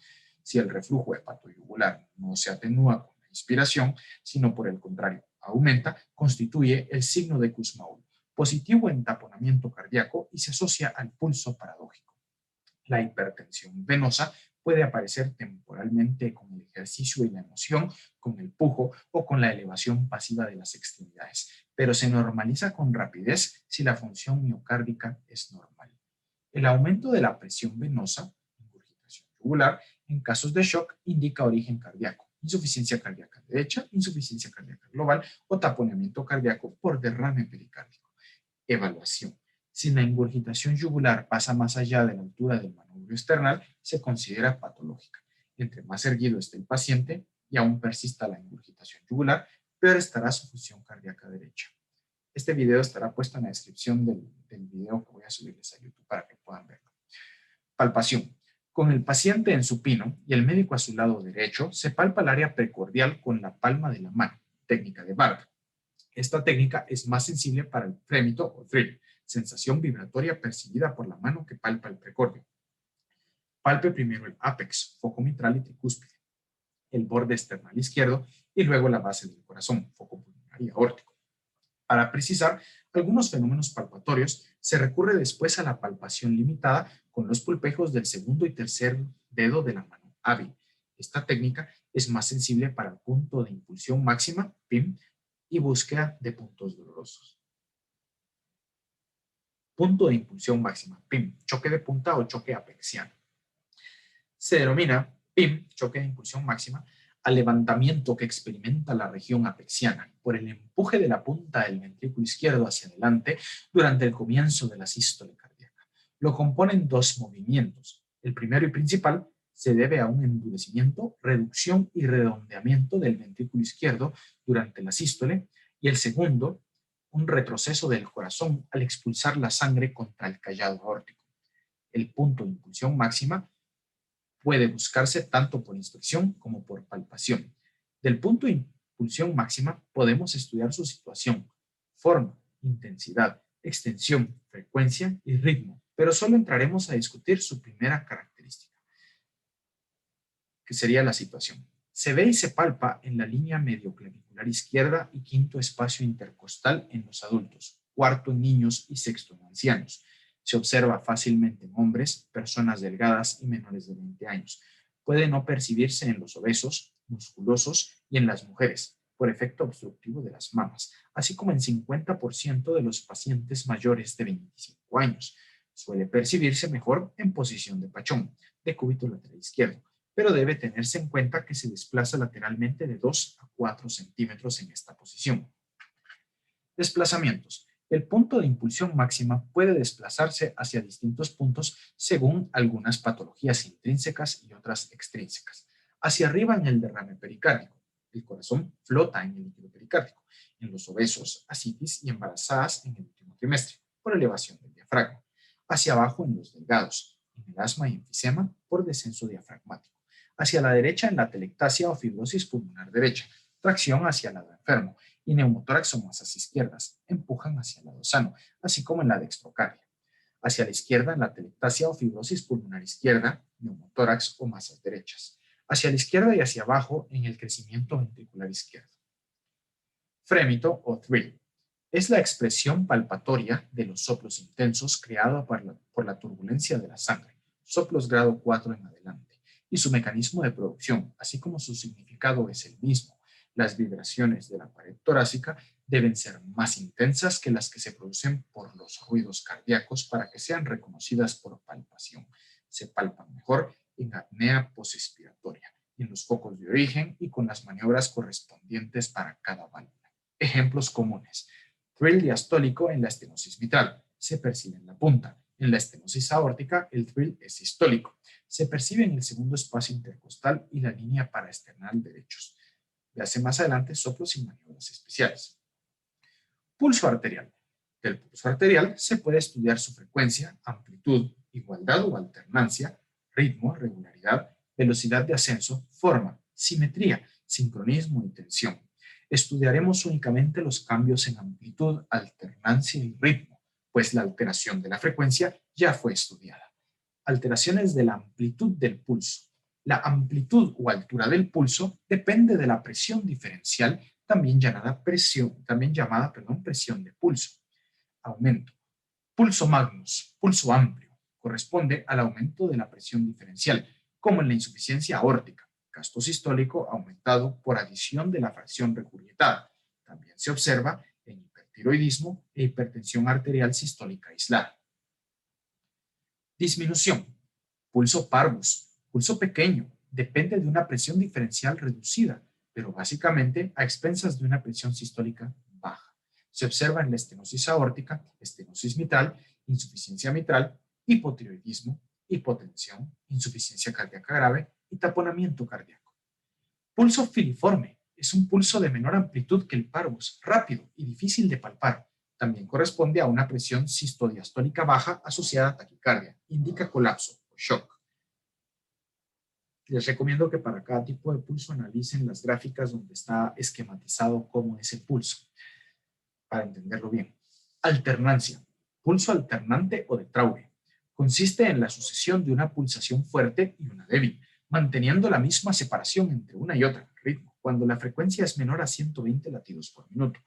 Si el reflujo hepatoyugular no se atenúa con la inspiración, sino por el contrario aumenta, constituye el signo de Kussmaul, positivo en taponamiento cardíaco y se asocia al pulso paradójico. La hipertensión venosa puede aparecer temporalmente con el ejercicio y la emoción, con el pujo o con la elevación pasiva de las extremidades, pero se normaliza con rapidez si la función miocárdica es normal. El aumento de la presión venosa, ingurgitación yugular, en casos de shock indica origen cardíaco, insuficiencia cardíaca derecha, insuficiencia cardíaca global o taponamiento cardíaco por derrame pericárdico. Evaluación. Si la ingurgitación yugular pasa más allá de la altura del manubrio esternal, se considera patológica. Entre más erguido esté el paciente y aún persista la ingurgitación yugular, peor estará su función cardíaca derecha. Este video estará puesto en la descripción del video que voy a subirles a YouTube para que puedan verlo. Palpación. Con el paciente en supino y el médico a su lado derecho, se palpa el área precordial con la palma de la mano, técnica de Barb. Esta técnica es más sensible para el frémito o thrill, sensación vibratoria percibida por la mano que palpa el precordio. Palpe primero el ápex, foco mitral y tricúspide, el borde esternal izquierdo y luego la base del corazón, foco pulmonar y aórtico. Para precisar algunos fenómenos palpatorios, se recurre después a la palpación limitada con los pulpejos del segundo y tercer dedo de la mano hábil. Esta técnica es más sensible para el punto de impulsión máxima, PIM, y búsqueda de puntos dolorosos. Punto de impulsión máxima, PIM, choque de punta o choque apexiano. Se denomina PIM, choque de impulsión máxima, al levantamiento que experimenta la región apexiana por el empuje de la punta del ventrículo izquierdo hacia adelante durante el comienzo de la sístole cardíaca. Lo componen dos movimientos. El primero y principal se debe a un endurecimiento, reducción y redondeamiento del ventrículo izquierdo durante la sístole, y el segundo, un retroceso del corazón al expulsar la sangre contra el callado aórtico. El punto de impulsión máxima puede buscarse tanto por inspección como por palpación. Del punto de impulsión máxima podemos estudiar su situación, forma, intensidad, extensión, frecuencia y ritmo, pero solo entraremos a discutir su primera característica, que sería la situación. Se ve y se palpa en la línea medioclavicular izquierda y quinto espacio intercostal en los adultos, cuarto en niños y sexto en ancianos. Se observa fácilmente en hombres, personas delgadas y menores de 20 años. Puede no percibirse en los obesos, musculosos y en las mujeres, por efecto obstructivo de las mamas, así como en 50% de los pacientes mayores de 25 años. Suele percibirse mejor en posición de pachón, de cúbito lateral izquierdo, pero debe tenerse en cuenta que se desplaza lateralmente de 2 a 4 centímetros en esta posición. Desplazamientos. El punto de impulsión máxima puede desplazarse hacia distintos puntos según algunas patologías intrínsecas y otras extrínsecas. Hacia arriba en el derrame pericárdico. El corazón flota en el líquido pericárdico. En los obesos, ascitis y embarazadas en el último trimestre, por elevación del diafragma. Hacia abajo en los delgados. En el asma y enfisema, por descenso diafragmático. Hacia la derecha en la telectasia o fibrosis pulmonar derecha, tracción hacia el lado enfermo, y neumotórax o masas izquierdas, empujan hacia el lado sano, así como en la dextrocardia. Hacia la izquierda en la telectasia o fibrosis pulmonar izquierda, neumotórax o masas derechas. Hacia la izquierda y hacia abajo en el crecimiento ventricular izquierdo. Frémito o thrill. Es la expresión palpatoria de los soplos intensos creada por la turbulencia de la sangre, soplos grado 4 en adelante, y su mecanismo de producción, así como su significado es el mismo. Las vibraciones de la pared torácica deben ser más intensas que las que se producen por los ruidos cardíacos para que sean reconocidas por palpación. Se palpan mejor en apnea postexpiratoria, en los focos de origen y con las maniobras correspondientes para cada válvula. Ejemplos comunes. Thrill diastólico en la estenosis mitral. Se percibe en la punta. En la estenosis aórtica, el thrill es sistólico. Se percibe en el segundo espacio intercostal y la línea paraesternal derechos. Véase más adelante soplos y maniobras especiales. Pulso arterial. Del pulso arterial se puede estudiar su frecuencia, amplitud, igualdad o alternancia, ritmo, regularidad, velocidad de ascenso, forma, simetría, sincronismo y tensión. Estudiaremos únicamente los cambios en amplitud, alternancia y ritmo, pues la alteración de la frecuencia ya fue estudiada. Alteraciones de la amplitud del pulso. La amplitud o altura del pulso depende de la presión diferencial, también llamada presión de pulso. Aumento. Pulso magnus, pulso amplio, corresponde al aumento de la presión diferencial, como en la insuficiencia aórtica, gasto sistólico aumentado por adición de la fracción regurgitada. También se observa en hipertiroidismo e hipertensión arterial sistólica aislada. Disminución. Pulso parvus, pulso pequeño, depende de una presión diferencial reducida, pero básicamente a expensas de una presión sistólica baja. Se observa en la estenosis aórtica, estenosis mitral, insuficiencia mitral, hipotiroidismo, hipotensión, insuficiencia cardíaca grave y taponamiento cardíaco. Pulso filiforme es un pulso de menor amplitud que el parvus, rápido y difícil de palpar. También corresponde a una presión sistodiastólica baja asociada a taquicardia. Indica colapso o shock. Les recomiendo que para cada tipo de pulso analicen las gráficas donde está esquematizado cómo es el pulso, para entenderlo bien. Alternancia. Pulso alternante o de Traube. Consiste en la sucesión de una pulsación fuerte y una débil, manteniendo la misma separación entre una y otra, ritmo, cuando la frecuencia es menor a 120 latidos por minuto.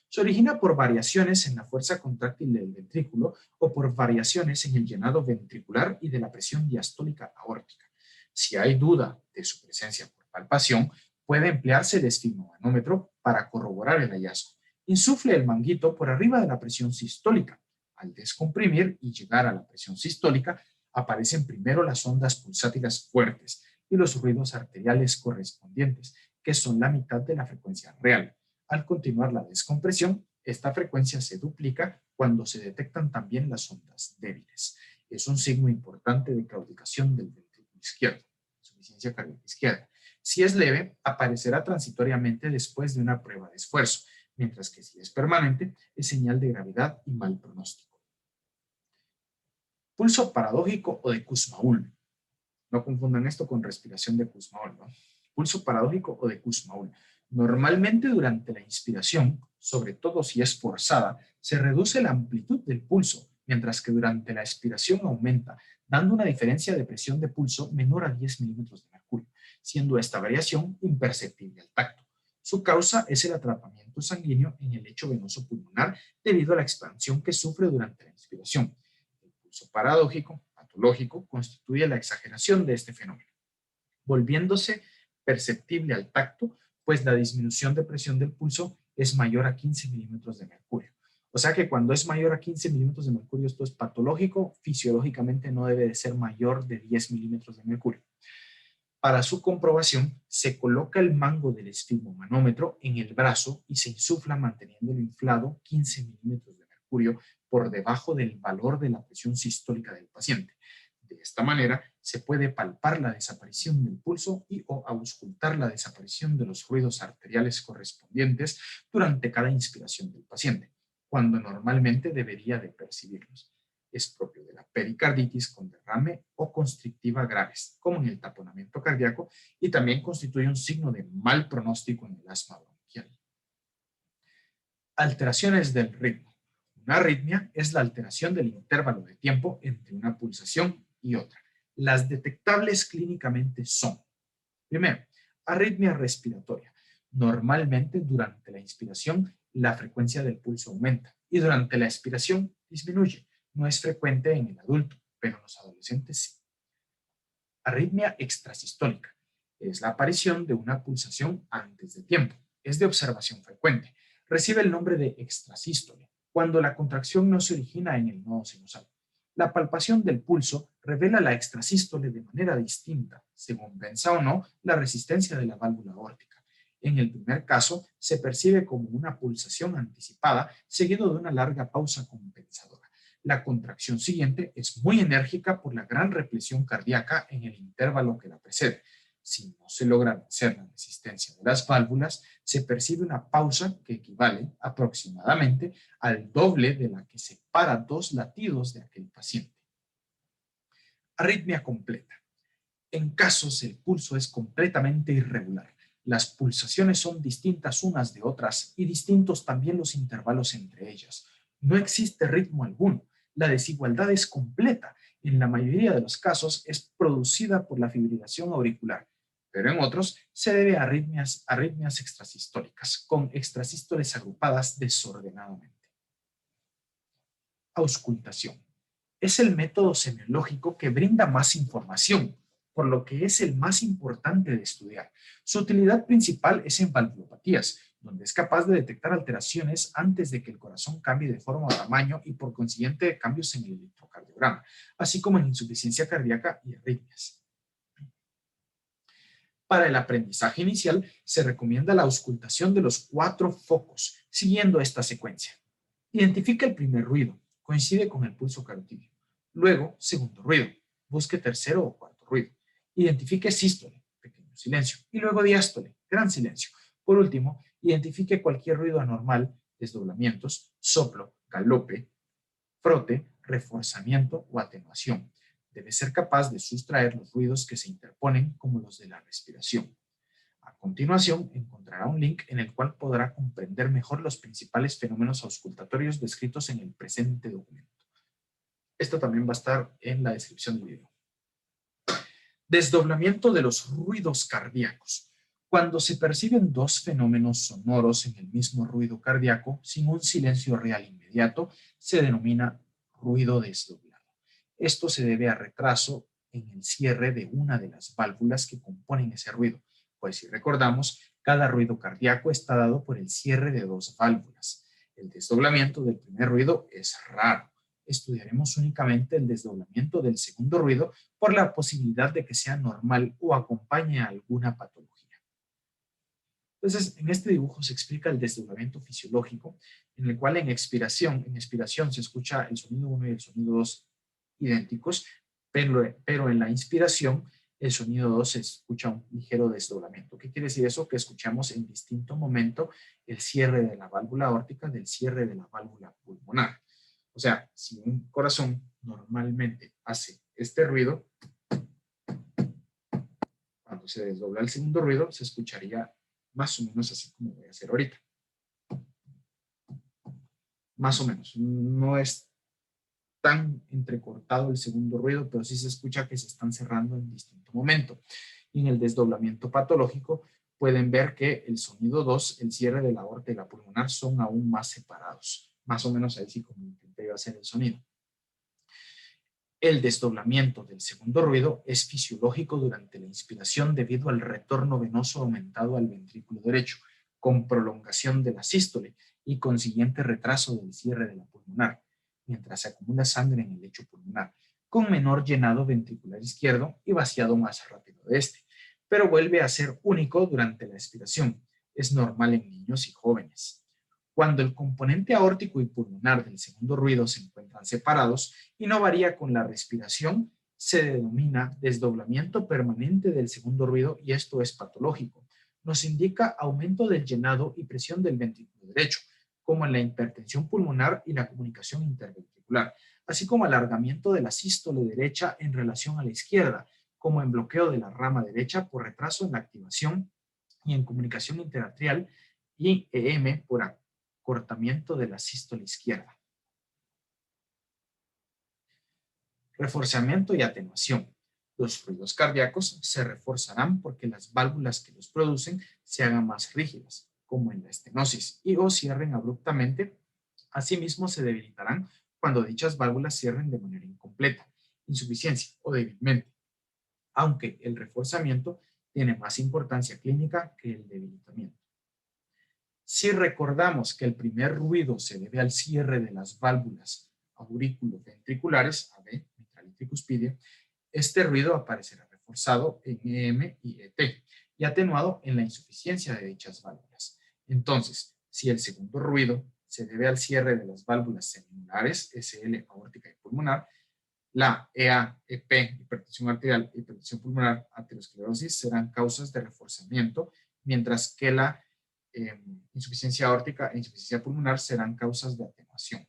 Se origina por variaciones en la fuerza contráctil del ventrículo o por variaciones en el llenado ventricular y de la presión diastólica aórtica. Si hay duda de su presencia por palpación, puede emplearse el esfigmomanómetro para corroborar el hallazgo. Insufle el manguito por arriba de la presión sistólica. Al descomprimir y llegar a la presión sistólica, aparecen primero las ondas pulsátiles fuertes y los ruidos arteriales correspondientes, que son la mitad de la frecuencia real. Al continuar la descompresión, esta frecuencia se duplica cuando se detectan también las ondas débiles. Es un signo importante de claudicación del ventrículo izquierdo, insuficiencia cardíaca izquierda. Si es leve, aparecerá transitoriamente después de una prueba de esfuerzo, mientras que si es permanente, es señal de gravedad y mal pronóstico. Pulso paradójico o de Kussmaul. No confundan esto con respiración de Kussmaul, ¿no? Pulso paradójico o de Kussmaul. Normalmente durante la inspiración, sobre todo si es forzada, se reduce la amplitud del pulso, mientras que durante la expiración aumenta, dando una diferencia de presión de pulso menor a 10 milímetros de mercurio, siendo esta variación imperceptible al tacto. Su causa es el atrapamiento sanguíneo en el lecho venoso pulmonar debido a la expansión que sufre durante la inspiración. El pulso paradójico, patológico, constituye la exageración de este fenómeno, volviéndose perceptible al tacto, pues la disminución de presión del pulso es mayor a 15 milímetros de mercurio. O sea que cuando es mayor a 15 milímetros de mercurio, esto es patológico, fisiológicamente no debe de ser mayor de 10 milímetros de mercurio. Para su comprobación, se coloca el mango del esfigmomanómetro en el brazo y se insufla manteniéndolo inflado 15 milímetros de mercurio por debajo del valor de la presión sistólica del paciente. De esta manera, se puede palpar la desaparición del pulso y o auscultar la desaparición de los ruidos arteriales correspondientes durante cada inspiración del paciente, cuando normalmente debería de percibirlos. Es propio de la pericarditis con derrame o constrictiva graves, como en el taponamiento cardíaco, y también constituye un signo de mal pronóstico en el asma bronquial. Alteraciones del ritmo. Una arritmia es la alteración del intervalo de tiempo entre una pulsación y otra. Las detectables clínicamente son: primero, arritmia respiratoria. Normalmente durante la inspiración la frecuencia del pulso aumenta y durante la expiración disminuye. No es frecuente en el adulto, pero en los adolescentes sí. Arritmia extrasistólica. Es la aparición de una pulsación antes de tiempo. Es de observación frecuente. Recibe el nombre de extrasístole cuando la contracción no se origina en el nodo sinusal. La palpación del pulso revela la extrasístole de manera distinta, según venza o no la resistencia de la válvula aórtica. En el primer caso, se percibe como una pulsación anticipada, seguido de una larga pausa compensadora. La contracción siguiente es muy enérgica por la gran represión cardíaca en el intervalo que la precede. Si no se logra vencer la resistencia de las válvulas, se percibe una pausa que equivale aproximadamente al doble de la que separa dos latidos de aquel paciente. Arritmia completa. En casos el pulso es completamente irregular. Las pulsaciones son distintas unas de otras y distintos también los intervalos entre ellas. No existe ritmo alguno. La desigualdad es completa. En la mayoría de los casos es producida por la fibrilación auricular, pero en otros se debe a arritmias extrasistólicas, con extrasístoles agrupadas desordenadamente. Auscultación. Es el método semiológico que brinda más información, por lo que es el más importante de estudiar. Su utilidad principal es en valvulopatías, donde es capaz de detectar alteraciones antes de que el corazón cambie de forma o tamaño y por consiguiente cambios en el electrocardiograma, así como en insuficiencia cardíaca y arritmias. Para el aprendizaje inicial, se recomienda la auscultación de los 4 focos, siguiendo esta secuencia. Identifica el primer ruido, coincide con el pulso carotídeo. Luego, segundo ruido, busque tercero o cuarto ruido. Identifique sístole, pequeño silencio, y luego diástole, gran silencio. Por último, identifique cualquier ruido anormal, desdoblamientos, soplo, galope, frote, reforzamiento o atenuación. Debe ser capaz de sustraer los ruidos que se interponen como los de la respiración. A continuación, encontrará un link en el cual podrá comprender mejor los principales fenómenos auscultatorios descritos en el presente documento. Esto también va a estar en la descripción del video. Desdoblamiento de los ruidos cardíacos. Cuando se perciben dos fenómenos sonoros en el mismo ruido cardíaco, sin un silencio real inmediato, se denomina ruido desdoblado. Esto se debe a retraso en el cierre de una de las válvulas que componen ese ruido. Pues si recordamos, cada ruido cardíaco está dado por el cierre de dos válvulas. El desdoblamiento del primer ruido es raro. Estudiaremos únicamente el desdoblamiento del segundo ruido por la posibilidad de que sea normal o acompañe a alguna patología. Entonces, en este dibujo se explica el desdoblamiento fisiológico, en el cual en expiración se escucha el sonido 1 y el sonido 2 idénticos, pero en la inspiración el sonido 2 se escucha un ligero desdoblamiento. ¿Qué quiere decir eso? Que escuchamos en distinto momento el cierre de la válvula aórtica del cierre de la válvula pulmonar. O sea, si un corazón normalmente hace este ruido, cuando se desdobla el segundo ruido, se escucharía más o menos así como voy a hacer ahorita. Más o menos. No es tan entrecortado el segundo ruido, pero sí se escucha que se están cerrando en distinto momento. Y en el desdoblamiento patológico pueden ver que el sonido 2, el cierre de la aorta y la pulmonar son aún más separados. Más o menos ahí sí como intenté hacer el sonido. El desdoblamiento del segundo ruido es fisiológico durante la inspiración debido al retorno venoso aumentado al ventrículo derecho, con prolongación de la sístole y consiguiente retraso del cierre de la pulmonar, mientras se acumula sangre en el lecho pulmonar, con menor llenado ventricular izquierdo y vaciado más rápido de este, pero vuelve a ser único durante la expiración. Es normal en niños y jóvenes. Cuando el componente aórtico y pulmonar del segundo ruido se encuentran separados y no varía con la respiración, se denomina desdoblamiento permanente del segundo ruido y esto es patológico. Nos indica aumento del llenado y presión del ventrículo derecho, como en la hipertensión pulmonar y la comunicación interventricular, así como alargamiento de la sístole derecha en relación a la izquierda, como en bloqueo de la rama derecha por retraso en la activación y en comunicación interatrial y EM por acortamiento de la sístole izquierda. Reforzamiento y atenuación. Los ruidos cardíacos se reforzarán porque las válvulas que los producen se hagan más rígidas, como en la estenosis, y o cierren abruptamente. Asimismo, se debilitarán cuando dichas válvulas cierren de manera incompleta, insuficiencia o débilmente, aunque el reforzamiento tiene más importancia clínica que el debilitamiento. Si recordamos que el primer ruido se debe al cierre de las válvulas aurículo-ventriculares, AB, mitral y tricuspidia, este ruido aparecerá reforzado en EM y ET y atenuado en la insuficiencia de dichas válvulas. Entonces, si el segundo ruido se debe al cierre de las válvulas seminulares, SL, aórtica y pulmonar, la EA, EP, hipertensión arterial, hipertensión pulmonar, aterosclerosis serán causas de reforzamiento, mientras que la insuficiencia aórtica e insuficiencia pulmonar serán causas de atenuación.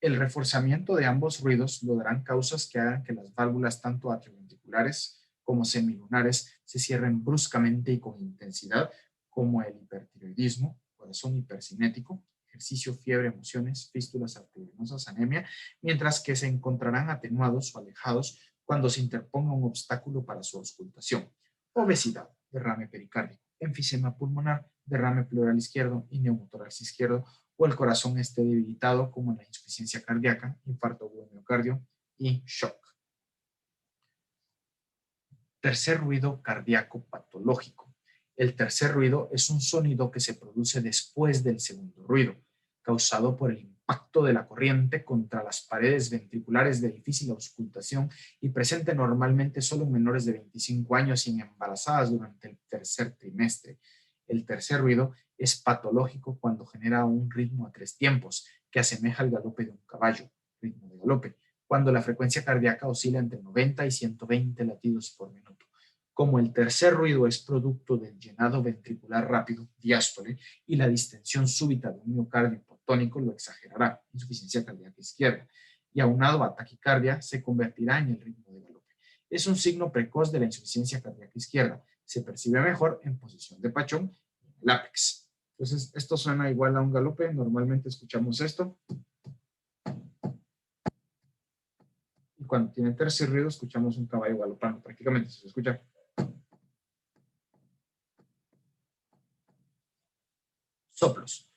El reforzamiento de ambos ruidos lo darán causas que hagan que las válvulas tanto atrioventriculares como semilunares se cierren bruscamente y con intensidad, como el hipertiroidismo, corazón hipercinético, ejercicio, fiebre, emociones, fístulas arteriovenosas, anemia, mientras que se encontrarán atenuados o alejados cuando se interponga un obstáculo para su auscultación. Obesidad, derrame pericárdico, enfisema pulmonar, derrame pleural izquierdo y neumotórax izquierdo, o el corazón esté debilitado, como la insuficiencia cardíaca, infarto agudo de miocardio y shock. Tercer ruido cardíaco patológico. El tercer ruido es un sonido que se produce después del segundo ruido, causado por el impacto de la corriente contra las paredes ventriculares de difícil auscultación y presente normalmente solo en menores de 25 años y en embarazadas durante el tercer trimestre. El tercer ruido es patológico cuando genera un ritmo a 3 tiempos que asemeja al galope de un caballo, ritmo de galope, cuando la frecuencia cardíaca oscila entre 90 y 120 latidos por minuto. Como el tercer ruido es producto del llenado ventricular rápido, diástole, y la distensión súbita de un miocardio hipotónico lo exagerará, insuficiencia cardíaca izquierda, y aunado a taquicardia se convertirá en el ritmo de galope. Es un signo precoz de la insuficiencia cardíaca izquierda. Se percibe mejor en posición de pachón y en el ápex. Entonces, esto suena igual a un galope. Normalmente escuchamos esto. Y cuando tiene tercer ruido, escuchamos un caballo galopando. Prácticamente se escucha. Soplos.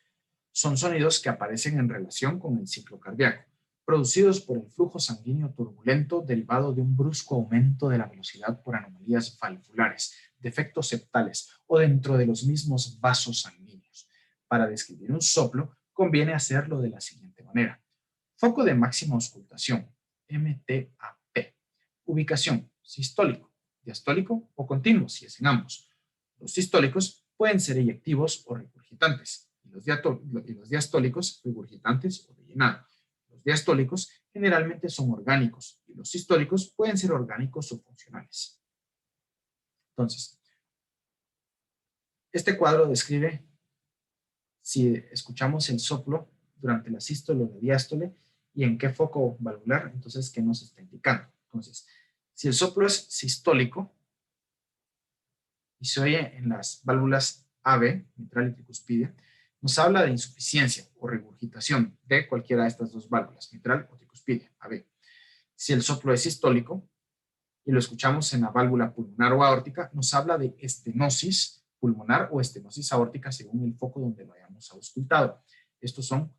Son sonidos que aparecen en relación con el ciclo cardíaco, producidos por el flujo sanguíneo turbulento derivado de un brusco aumento de la velocidad por anomalías valvulares, defectos septales o dentro de los mismos vasos sanguíneos. Para describir un soplo, conviene hacerlo de la siguiente manera. Foco de máxima auscultación, MTAP. Ubicación, sistólico, diastólico o continuo, si es en ambos. Los sistólicos pueden ser eyectivos o regurgitantes, y los diastólicos, regurgitantes o de llenado. Los diastólicos generalmente son orgánicos, y los sistólicos pueden ser orgánicos o funcionales. Entonces, este cuadro describe si escuchamos el soplo durante la sístole o la diástole y en qué foco valvular, entonces, ¿qué nos está indicando? Entonces, si el soplo es sistólico y se oye en las válvulas AB, mitral y tricuspidia, nos habla de insuficiencia o regurgitación de cualquiera de estas dos válvulas, mitral o tricuspidia, AB. Si el soplo es sistólico y lo escuchamos en la válvula pulmonar o aórtica, nos habla de estenosis pulmonar o estenosis aórtica según el foco donde lo hayamos auscultado. Estos son,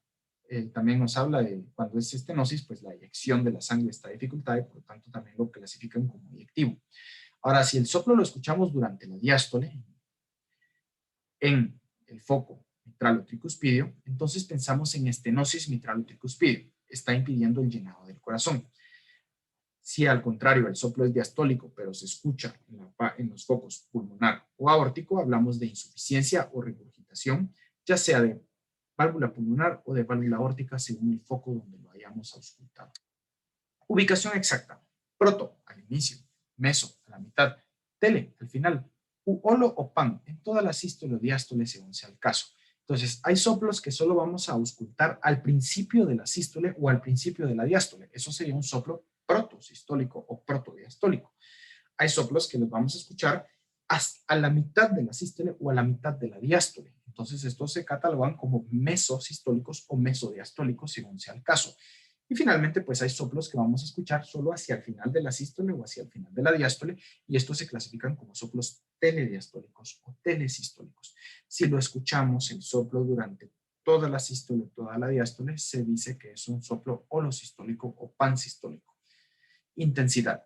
también nos habla de cuando es estenosis, pues la eyección de la sangre está dificultada y por lo tanto también lo clasifican como eyectivo. Ahora, si el soplo lo escuchamos durante la diástole, en el foco mitral o tricuspidio, entonces pensamos en estenosis mitral o tricuspidio. Está impidiendo el llenado del corazón. Si al contrario el soplo es diastólico, pero se escucha en los focos pulmonar o aórtico, hablamos de insuficiencia o regurgitación, ya sea de válvula pulmonar o de válvula aórtica según el foco donde lo hayamos auscultado. Ubicación exacta. Proto al inicio, meso a la mitad, tele al final, olo o pan en todas las sístole o diástole según sea el caso. Entonces, hay soplos que solo vamos a auscultar al principio de la sístole o al principio de la diástole. Eso sería un soplo protosistólico o protodiastólico. Hay soplos que los vamos a escuchar a la mitad de la sístole o a la mitad de la diástole. Entonces, estos se catalogan como mesosistólicos o mesodiastólicos según sea el caso. Y finalmente, pues hay soplos que vamos a escuchar solo hacia el final de la sístole o hacia el final de la diástole, y estos se clasifican como soplos telediastólicos o telesistólicos. Si lo escuchamos el soplo durante toda la sístole, toda la diástole, se dice que es un soplo holosistólico o pansistólico. Intensidad.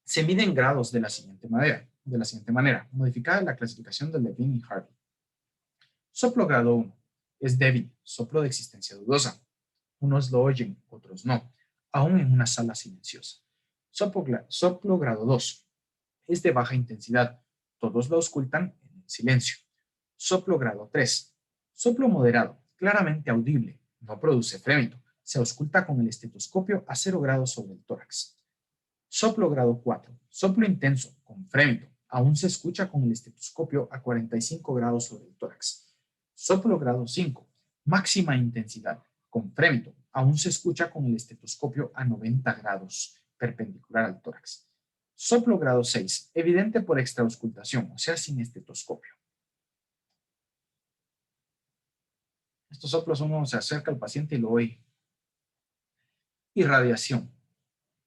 Se mide en grados de la siguiente manera, modificada la clasificación de Levine y Harvey. Soplo grado 1 es débil, soplo de existencia dudosa. Unos lo oyen, otros no, aún en una sala silenciosa. Soplo grado 2 es de baja intensidad, todos lo auscultan en el silencio. Soplo grado 3, soplo moderado, claramente audible, no produce frémito, se ausculta con el estetoscopio a 0 grados sobre el tórax. Soplo grado 4, soplo intenso, con frémito, aún se escucha con el estetoscopio a 45 grados sobre el tórax. Soplo grado 5, máxima intensidad, con frémito, aún se escucha con el estetoscopio a 90 grados, perpendicular al tórax. Soplo grado 6, evidente por extraauscultación, o sea, sin estetoscopio. Estos soplos uno se acerca al paciente y lo oye. Irradiación.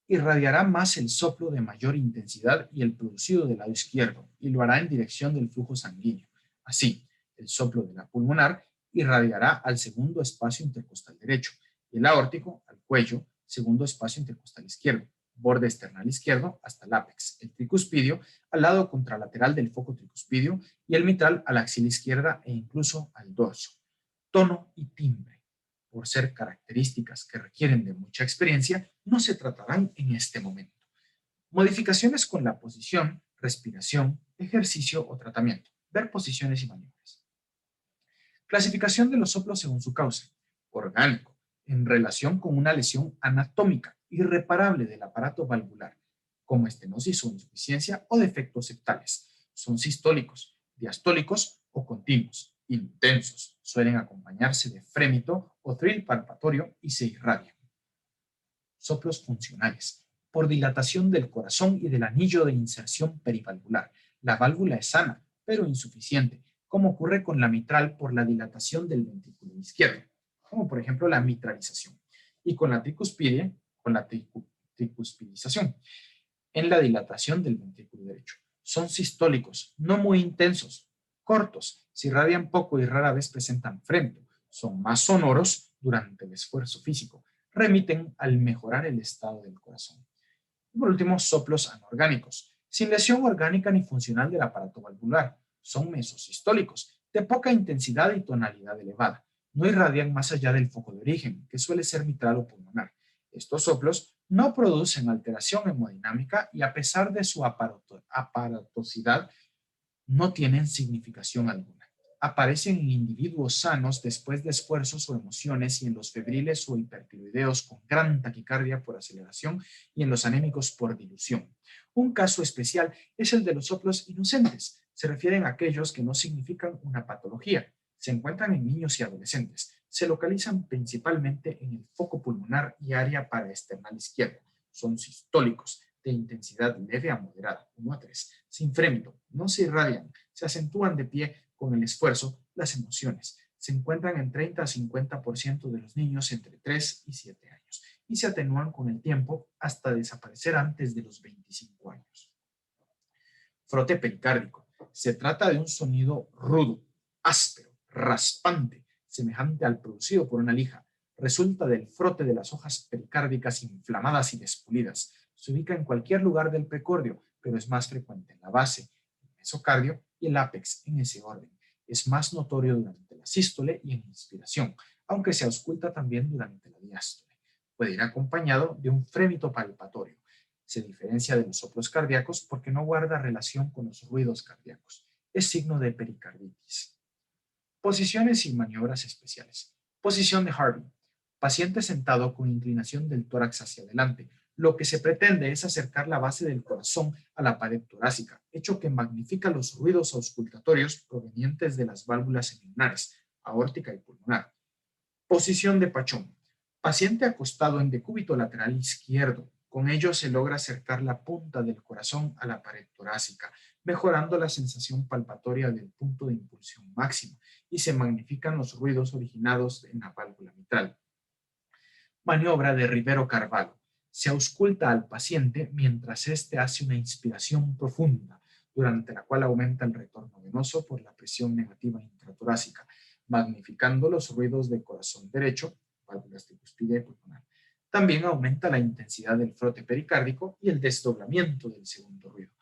Irradiará más el soplo de mayor intensidad y el producido del lado izquierdo, y lo hará en dirección del flujo sanguíneo. Así, el soplo de la pulmonar irradiará al segundo espacio intercostal derecho, y el aórtico al cuello, segundo espacio intercostal izquierdo, borde external izquierdo hasta el ápex, el tricuspidio al lado contralateral del foco tricuspidio y el mitral a la axila izquierda e incluso al dorso. Tono y timbre. Por ser características que requieren de mucha experiencia, no se tratarán en este momento. Modificaciones con la posición, respiración, ejercicio o tratamiento. Ver posiciones y maniobras. Clasificación de los soplos según su causa. Orgánico, en relación con una lesión anatómica irreparable del aparato valvular, como estenosis o insuficiencia o defectos septales. Son sistólicos, diastólicos o continuos, intensos, suelen acompañarse de frémito o thrill palpatorio y se irradian. Soplos funcionales, por dilatación del corazón y del anillo de inserción perivalvular. La válvula es sana, pero insuficiente, como ocurre con la mitral por la dilatación del ventrículo izquierdo, como por ejemplo la mitralización, y con la tricuspidia, con la tricuspidización, en la dilatación del ventrículo derecho. Son sistólicos, no muy intensos, cortos, se irradian poco y rara vez presentan frémito, son más sonoros durante el esfuerzo físico, remiten al mejorar el estado del corazón. Y por último, soplos anorgánicos, sin lesión orgánica ni funcional del aparato valvular, son mesosistólicos, de poca intensidad y tonalidad elevada, no irradian más allá del foco de origen, que suele ser mitral o pulmonar. Estos soplos no producen alteración hemodinámica y a pesar de su aparatosidad, no tienen significación alguna. Aparecen en individuos sanos después de esfuerzos o emociones y en los febriles o hipertiroideos con gran taquicardia por aceleración y en los anémicos por dilución. Un caso especial es el de los soplos inocentes. Se refieren a aquellos que no significan una patología. Se encuentran en niños y adolescentes. Se localizan principalmente en el foco pulmonar y área paraesternal izquierda. Son sistólicos, de intensidad leve a moderada, 1 a 3, sin frémito, no se irradian, se acentúan de pie, con el esfuerzo, las emociones. Se encuentran en 30 a 50% de los niños entre 3 y 7 años y se atenúan con el tiempo hasta desaparecer antes de los 25 años. Frote pericárdico. Se trata de un sonido rudo, áspero, raspante, semejante al producido por una lija. Resulta del frote de las hojas pericárdicas inflamadas y despulidas. Se ubica en cualquier lugar del precordio, pero es más frecuente en la base, el mesocardio y el ápex en ese orden. Es más notorio durante la sístole y en inspiración, aunque se ausculta también durante la diástole. Puede ir acompañado de un frémito palpatorio. Se diferencia de los soplos cardíacos porque no guarda relación con los ruidos cardíacos. Es signo de pericarditis. Posiciones y maniobras especiales. Posición de Harvey. Paciente sentado con inclinación del tórax hacia adelante. Lo que se pretende es acercar la base del corazón a la pared torácica, hecho que magnifica los ruidos auscultatorios provenientes de las válvulas semilunares, aórtica y pulmonar. Posición de Pachón. Paciente acostado en decúbito lateral izquierdo. Con ello se logra acercar la punta del corazón a la pared torácica, mejorando la sensación palpatoria del punto de impulsión máxima y se magnifican los ruidos originados en la válvula mitral. Maniobra de Rivero-Carvalho. Se ausculta al paciente mientras éste hace una inspiración profunda, durante la cual aumenta el retorno venoso por la presión negativa intratorácica, magnificando los ruidos del corazón derecho, válvulas tricúspide y pulmonar. También aumenta la intensidad del frote pericárdico y el desdoblamiento del segundo ruido.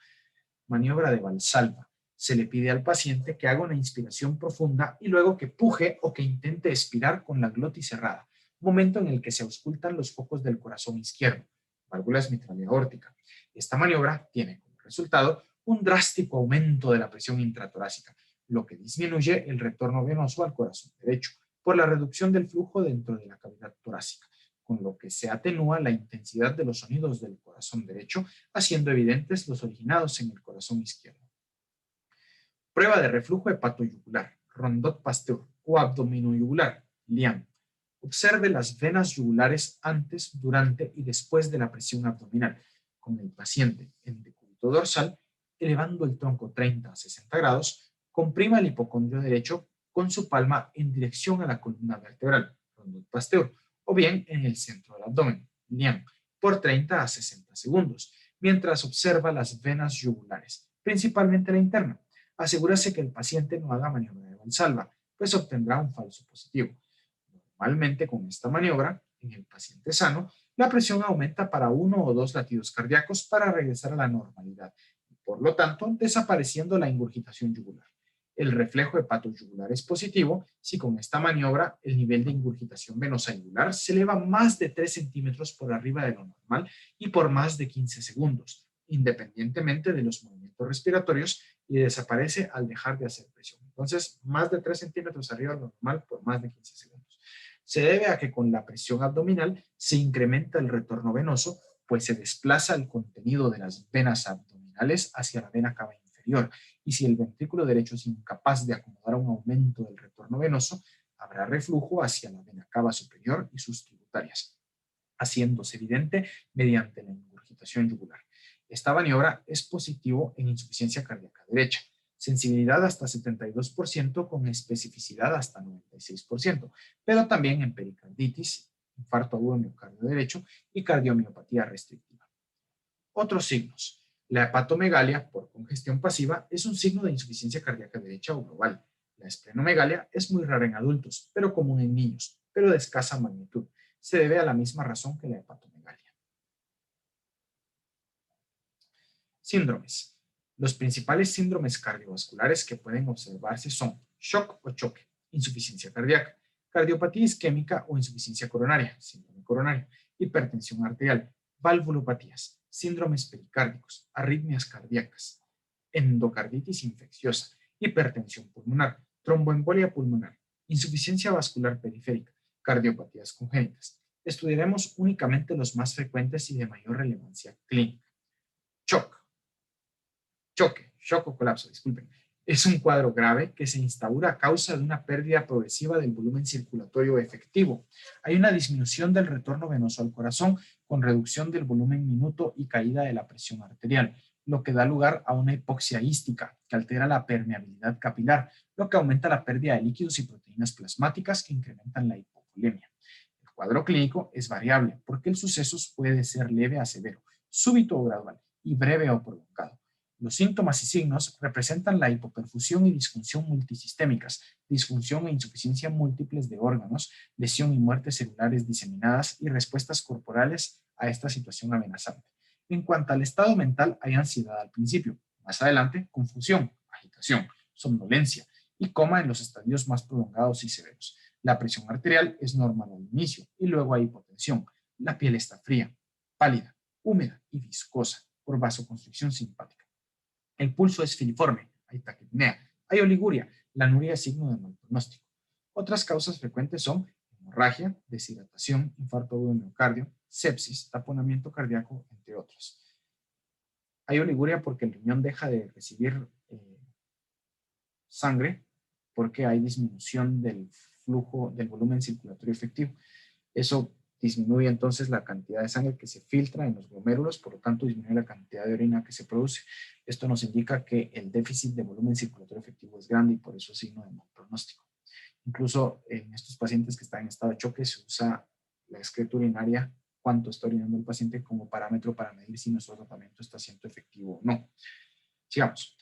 Maniobra de Valsalva. Se le pide al paciente que haga una inspiración profunda y luego que puje o que intente expirar con la glotis cerrada, momento en el que se auscultan los focos del corazón izquierdo, válvulas mitral y aórtica. Esta maniobra tiene como resultado un drástico aumento de la presión intratorácica, lo que disminuye el retorno venoso al corazón derecho por la reducción del flujo dentro de la cavidad torácica, con lo que se atenúa la intensidad de los sonidos del corazón derecho, haciendo evidentes los originados en el corazón izquierdo. Prueba de reflujo hepatoyugular, Rondot-Pasteur o abdominoyugular, Liam. Observe las venas yugulares antes, durante y después de la presión abdominal, con el paciente en decúbito dorsal, elevando el tronco 30 a 60 grados, comprima el hipocondrio derecho con su palma en dirección a la columna vertebral, Rondot-Pasteur, o bien en el centro del abdomen, Liam, por 30 a 60 segundos, mientras observa las venas yugulares, principalmente la interna. Asegúrese que el paciente no haga maniobra de Valsalva, pues obtendrá un falso positivo. Normalmente con esta maniobra, en el paciente sano, la presión aumenta para 1 o 2 latidos cardíacos para regresar a la normalidad y por lo tanto desapareciendo la ingurgitación yugular. El reflejo hepatoyugular es positivo si con esta maniobra el nivel de ingurgitación venosa yugular se eleva más de 3 centímetros por arriba de lo normal y por más de 15 segundos, independientemente de los movimientos respiratorios, y desaparece al dejar de hacer presión. Entonces, más de 3 centímetros arriba de lo normal por más de 15 segundos. Se debe a que con la presión abdominal se incrementa el retorno venoso, pues se desplaza el contenido de las venas abdominales hacia la vena cava inferior, y si el ventrículo derecho es incapaz de acomodar un aumento del retorno venoso, habrá reflujo hacia la vena cava superior y sus tributarias, haciéndose evidente mediante la ingurgitación yugular. Esta maniobra es positivo en insuficiencia cardíaca derecha, sensibilidad hasta 72% con especificidad hasta 96%, pero también en pericarditis, infarto agudo miocardio derecho y cardiomiopatía restrictiva. Otros signos. La hepatomegalia por congestión pasiva es un signo de insuficiencia cardíaca derecha o global. La esplenomegalia es muy rara en adultos, pero común en niños, pero de escasa magnitud. Se debe a la misma razón que la hepatomegalia. Síndromes. Los principales síndromes cardiovasculares que pueden observarse son shock o choque, insuficiencia cardíaca, cardiopatía isquémica o insuficiencia coronaria, síndrome coronario, hipertensión arterial, valvulopatías, síndromes pericárdicos, arritmias cardíacas, endocarditis infecciosa, hipertensión pulmonar, tromboembolia pulmonar, insuficiencia vascular periférica, cardiopatías congénitas. Estudiaremos únicamente los más frecuentes y de mayor relevancia clínica. Shock o colapso, disculpen. Es un cuadro grave que se instaura a causa de una pérdida progresiva del volumen circulatorio efectivo. Hay una disminución del retorno venoso al corazón con reducción del volumen minuto y caída de la presión arterial, lo que da lugar a una hipoxia ística, que altera la permeabilidad capilar, lo que aumenta la pérdida de líquidos y proteínas plasmáticas que incrementan la hipovolemia. El cuadro clínico es variable porque el suceso puede ser leve a severo, súbito o gradual, y breve o prolongado. Los síntomas y signos representan la hipoperfusión y disfunción multisistémicas, disfunción e insuficiencia múltiples de órganos, lesión y muertes celulares diseminadas y respuestas corporales a esta situación amenazante. En cuanto al estado mental, hay ansiedad al principio, más adelante confusión, agitación, somnolencia y coma en los estadios más prolongados y severos. La presión arterial es normal al inicio y luego hay hipotensión. La piel está fría, pálida, húmeda y viscosa por vasoconstricción simpática. El pulso es filiforme, hay taquipnea, hay oliguria, la anuria es signo de mal pronóstico. Otras causas frecuentes son hemorragia, deshidratación, infarto agudo de miocardio, sepsis, taponamiento cardíaco, entre otros. Hay oliguria porque el riñón deja de recibir sangre porque hay disminución del flujo del volumen circulatorio efectivo. Eso disminuye entonces la cantidad de sangre que se filtra en los glomérulos, por lo tanto disminuye la cantidad de orina que se produce. Esto nos indica que el déficit de volumen circulatorio efectivo es grande y por eso es signo de mal pronóstico. Incluso en estos pacientes que están en estado de choque se usa la excreta urinaria, cuánto está orinando el paciente, como parámetro para medir si nuestro tratamiento está siendo efectivo o no. Sigamos.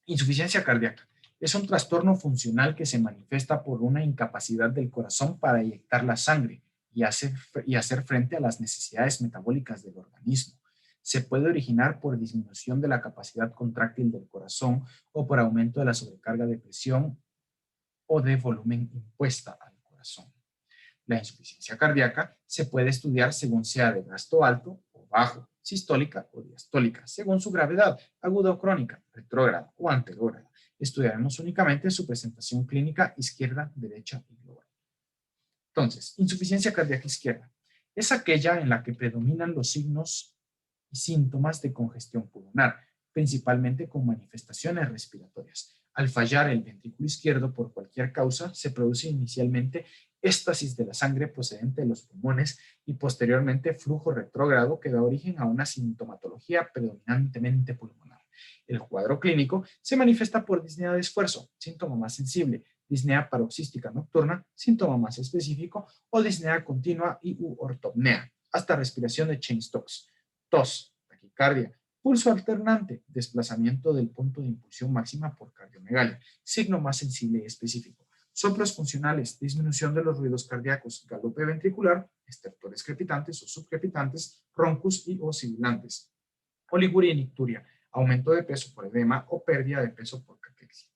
Insuficiencia cardíaca. Es un trastorno funcional que se manifiesta por una incapacidad del corazón para eyectar la sangre y hacer frente a las necesidades metabólicas del organismo. Se puede originar por disminución de la capacidad contráctil del corazón o por aumento de la sobrecarga de presión o de volumen impuesta al corazón. La insuficiencia cardíaca se puede estudiar según sea de gasto alto o bajo, sistólica o diastólica, según su gravedad, aguda o crónica, retrógrada o anterógrada. Estudiaremos únicamente su presentación clínica izquierda, derecha y global. Entonces, insuficiencia cardíaca izquierda es aquella en la que predominan los signos y síntomas de congestión pulmonar, principalmente con manifestaciones respiratorias. Al fallar el ventrículo izquierdo por cualquier causa, se produce inicialmente éstasis de la sangre procedente de los pulmones y posteriormente flujo retrógrado que da origen a una sintomatología predominantemente pulmonar. El cuadro clínico se manifiesta por disnea de esfuerzo, síntoma más sensible, disnea paroxística nocturna, síntoma más específico, o disnea continua y u ortopnea, hasta respiración de Cheyne-Stokes, tos, taquicardia, pulso alternante, desplazamiento del punto de impulsión máxima por cardiomegalia, signo más sensible y específico, soplos funcionales, disminución de los ruidos cardíacos, galope ventricular, estertores crepitantes o subcrepitantes, roncus y o sibilantes, oliguria y nicturia, aumento de peso por edema o pérdida de peso por caquexia.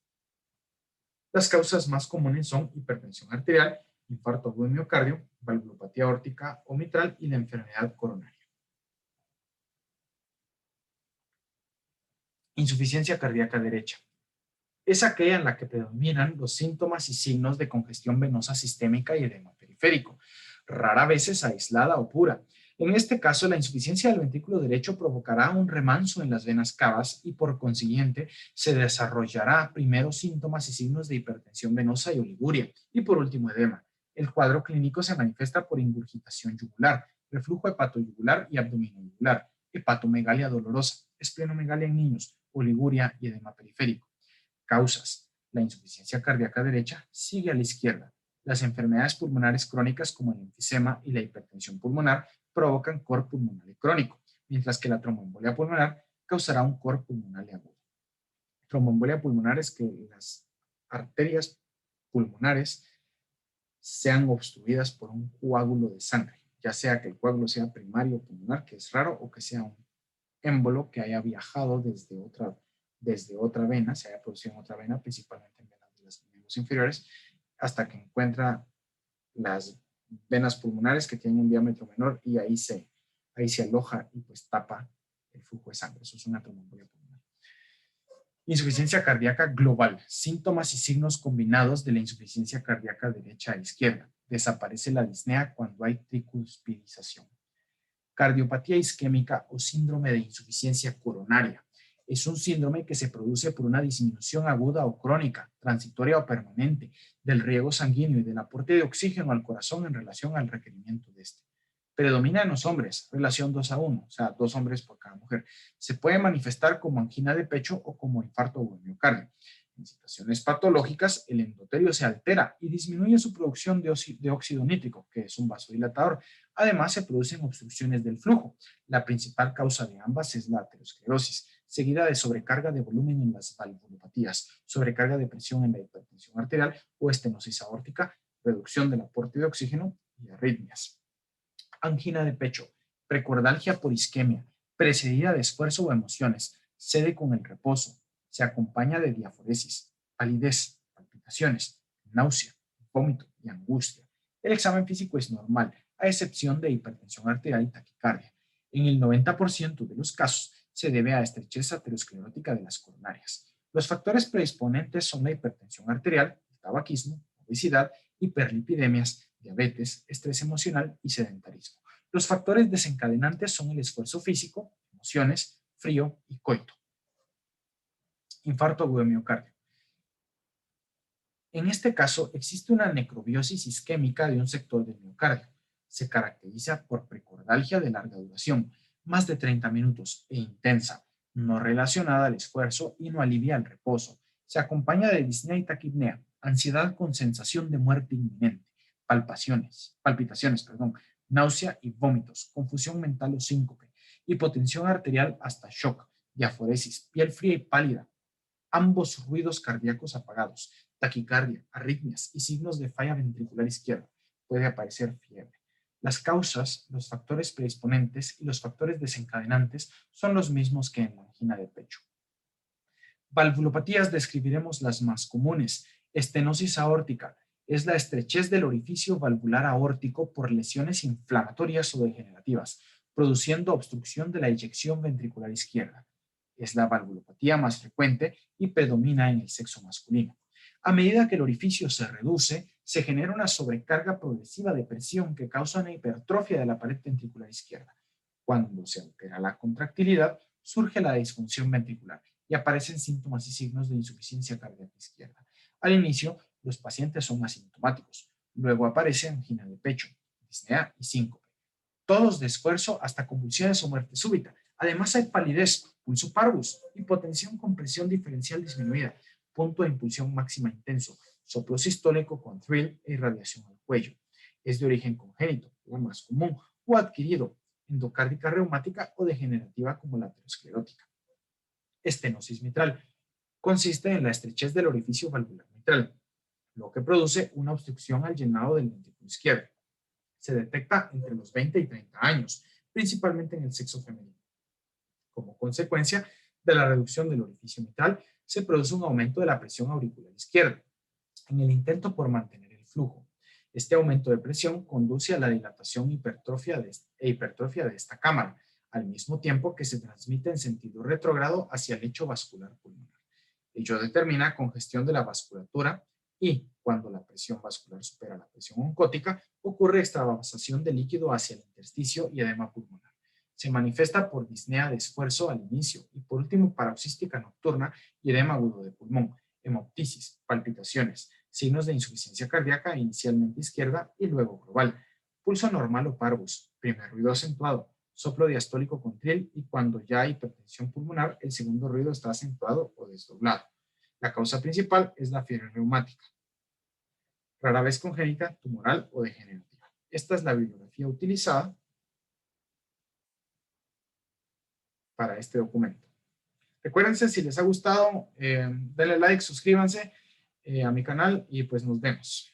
Las causas más comunes son hipertensión arterial, infarto agudo de miocardio, valvulopatía aórtica o mitral y la enfermedad coronaria. Insuficiencia cardíaca derecha. Es aquella en la que predominan los síntomas y signos de congestión venosa sistémica y edema periférico, rara vez es aislada o pura. En este caso, la insuficiencia del ventrículo derecho provocará un remanso en las venas cavas y por consiguiente se desarrollará primero síntomas y signos de hipertensión venosa y oliguria y por último edema. El cuadro clínico se manifiesta por ingurgitación yugular, reflujo hepatoyugular y abdominoyugular, hepatomegalia dolorosa, esplenomegalia en niños, oliguria y edema periférico. Causas. La insuficiencia cardíaca derecha sigue a la izquierda. Las enfermedades pulmonares crónicas como el enfisema y la hipertensión pulmonar provocan cor pulmonar crónico, mientras que la tromboembolia pulmonar causará un cor pulmonar agudo. Tromboembolia pulmonar es que las arterias pulmonares sean obstruidas por un coágulo de sangre, ya sea que el coágulo sea primario pulmonar, que es raro, o que sea un émbolo que haya viajado desde otra vena, se haya producido en otra vena, principalmente en venas de los miembros inferiores, hasta que encuentra las venas pulmonares que tienen un diámetro menor y ahí se aloja y pues tapa el flujo de sangre. Eso es una tromboembolia pulmonar. Insuficiencia cardíaca global. Síntomas y signos combinados de la insuficiencia cardíaca derecha a izquierda. Desaparece la disnea cuando hay tricuspidización. Cardiopatía isquémica o síndrome de insuficiencia coronaria. Es un síndrome que se produce por una disminución aguda o crónica, transitoria o permanente, del riego sanguíneo y del aporte de oxígeno al corazón en relación al requerimiento de este. Predomina en los hombres, relación 2:1, o sea, 2 hombres por cada mujer. Se puede manifestar como angina de pecho o como infarto o miocardio. En situaciones patológicas, el endotelio se altera y disminuye su producción de óxido nítrico, que es un vasodilatador. Además, se producen obstrucciones del flujo. La principal causa de ambas es la aterosclerosis, seguida de sobrecarga de volumen en las valvulopatías, sobrecarga de presión en la hipertensión arterial o estenosis aórtica, reducción del aporte de oxígeno y arritmias. Angina de pecho, precordialgia por isquemia, precedida de esfuerzo o emociones, cede con el reposo, se acompaña de diaforesis, palidez, palpitaciones, náusea, vómito y angustia. El examen físico es normal, a excepción de hipertensión arterial y taquicardia. En el 90% de los casos se debe a estrechez aterosclerótica de las coronarias. Los factores predisponentes son la hipertensión arterial, el tabaquismo, obesidad, hiperlipidemias, diabetes, estrés emocional y sedentarismo. Los factores desencadenantes son el esfuerzo físico, emociones, frío y coito. Infarto agudo de miocardio. En este caso, existe una necrobiosis isquémica de un sector del miocardio. Se caracteriza por precordialgia de larga duración, más de 30 minutos e intensa, no relacionada al esfuerzo y no alivia el reposo. Se acompaña de disnea y taquipnea, ansiedad con sensación de muerte inminente, palpitaciones, náusea y vómitos, confusión mental o síncope, hipotensión arterial hasta shock, diaforesis, piel fría y pálida, ambos ruidos cardíacos apagados, taquicardia, arritmias y signos de falla ventricular izquierda. Puede aparecer fiebre. Las causas, los factores predisponentes y los factores desencadenantes son los mismos que en la angina de pecho. Valvulopatías describiremos las más comunes. Estenosis aórtica es la estrechez del orificio valvular aórtico por lesiones inflamatorias o degenerativas, produciendo obstrucción de la eyección ventricular izquierda. Es la valvulopatía más frecuente y predomina en el sexo masculino. A medida que el orificio se reduce, se genera una sobrecarga progresiva de presión que causa una hipertrofia de la pared ventricular izquierda. Cuando se altera la contractilidad, surge la disfunción ventricular y aparecen síntomas y signos de insuficiencia cardíaca izquierda. Al inicio, los pacientes son asintomáticos. Luego aparece angina de pecho, disnea y síncope. Todos de esfuerzo hasta convulsiones o muerte súbita. Además hay palidez, pulso parvus, hipotensión con presión diferencial disminuida, punto de impulsión máxima intenso, soplo sistólico con thrill e irradiación al cuello. Es de origen congénito, la más común, o adquirido, endocárdica reumática o degenerativa como la aterosclerótica. Estenosis mitral. Consiste en la estrechez del orificio valvular mitral, lo que produce una obstrucción al llenado del ventrículo izquierdo. Se detecta entre los 20 y 30 años, principalmente en el sexo femenino. Como consecuencia de la reducción del orificio mitral, se produce un aumento de la presión auricular izquierda en el intento por mantener el flujo. Este aumento de presión conduce a la dilatación e hipertrofia de esta cámara, al mismo tiempo que se transmite en sentido retrógrado hacia el lecho vascular pulmonar. Ello determina congestión de la vasculatura y, cuando la presión vascular supera la presión oncótica, ocurre extravasación de líquido hacia el intersticio y edema pulmonar. Se manifiesta por disnea de esfuerzo al inicio y, por último, paroxística nocturna y edema agudo de pulmón, hemoptisis, palpitaciones, signos de insuficiencia cardíaca inicialmente izquierda y luego global, pulso normal o parvus, primer ruido acentuado, soplo diastólico con trill y cuando ya hay hipertensión pulmonar, el segundo ruido está acentuado o desdoblado. La causa principal es la fiebre reumática, rara vez congénita, tumoral o degenerativa. Esta es la bibliografía utilizada para este documento. Recuérdense, si les ha gustado, denle like, suscríbanse a mi canal y pues nos vemos.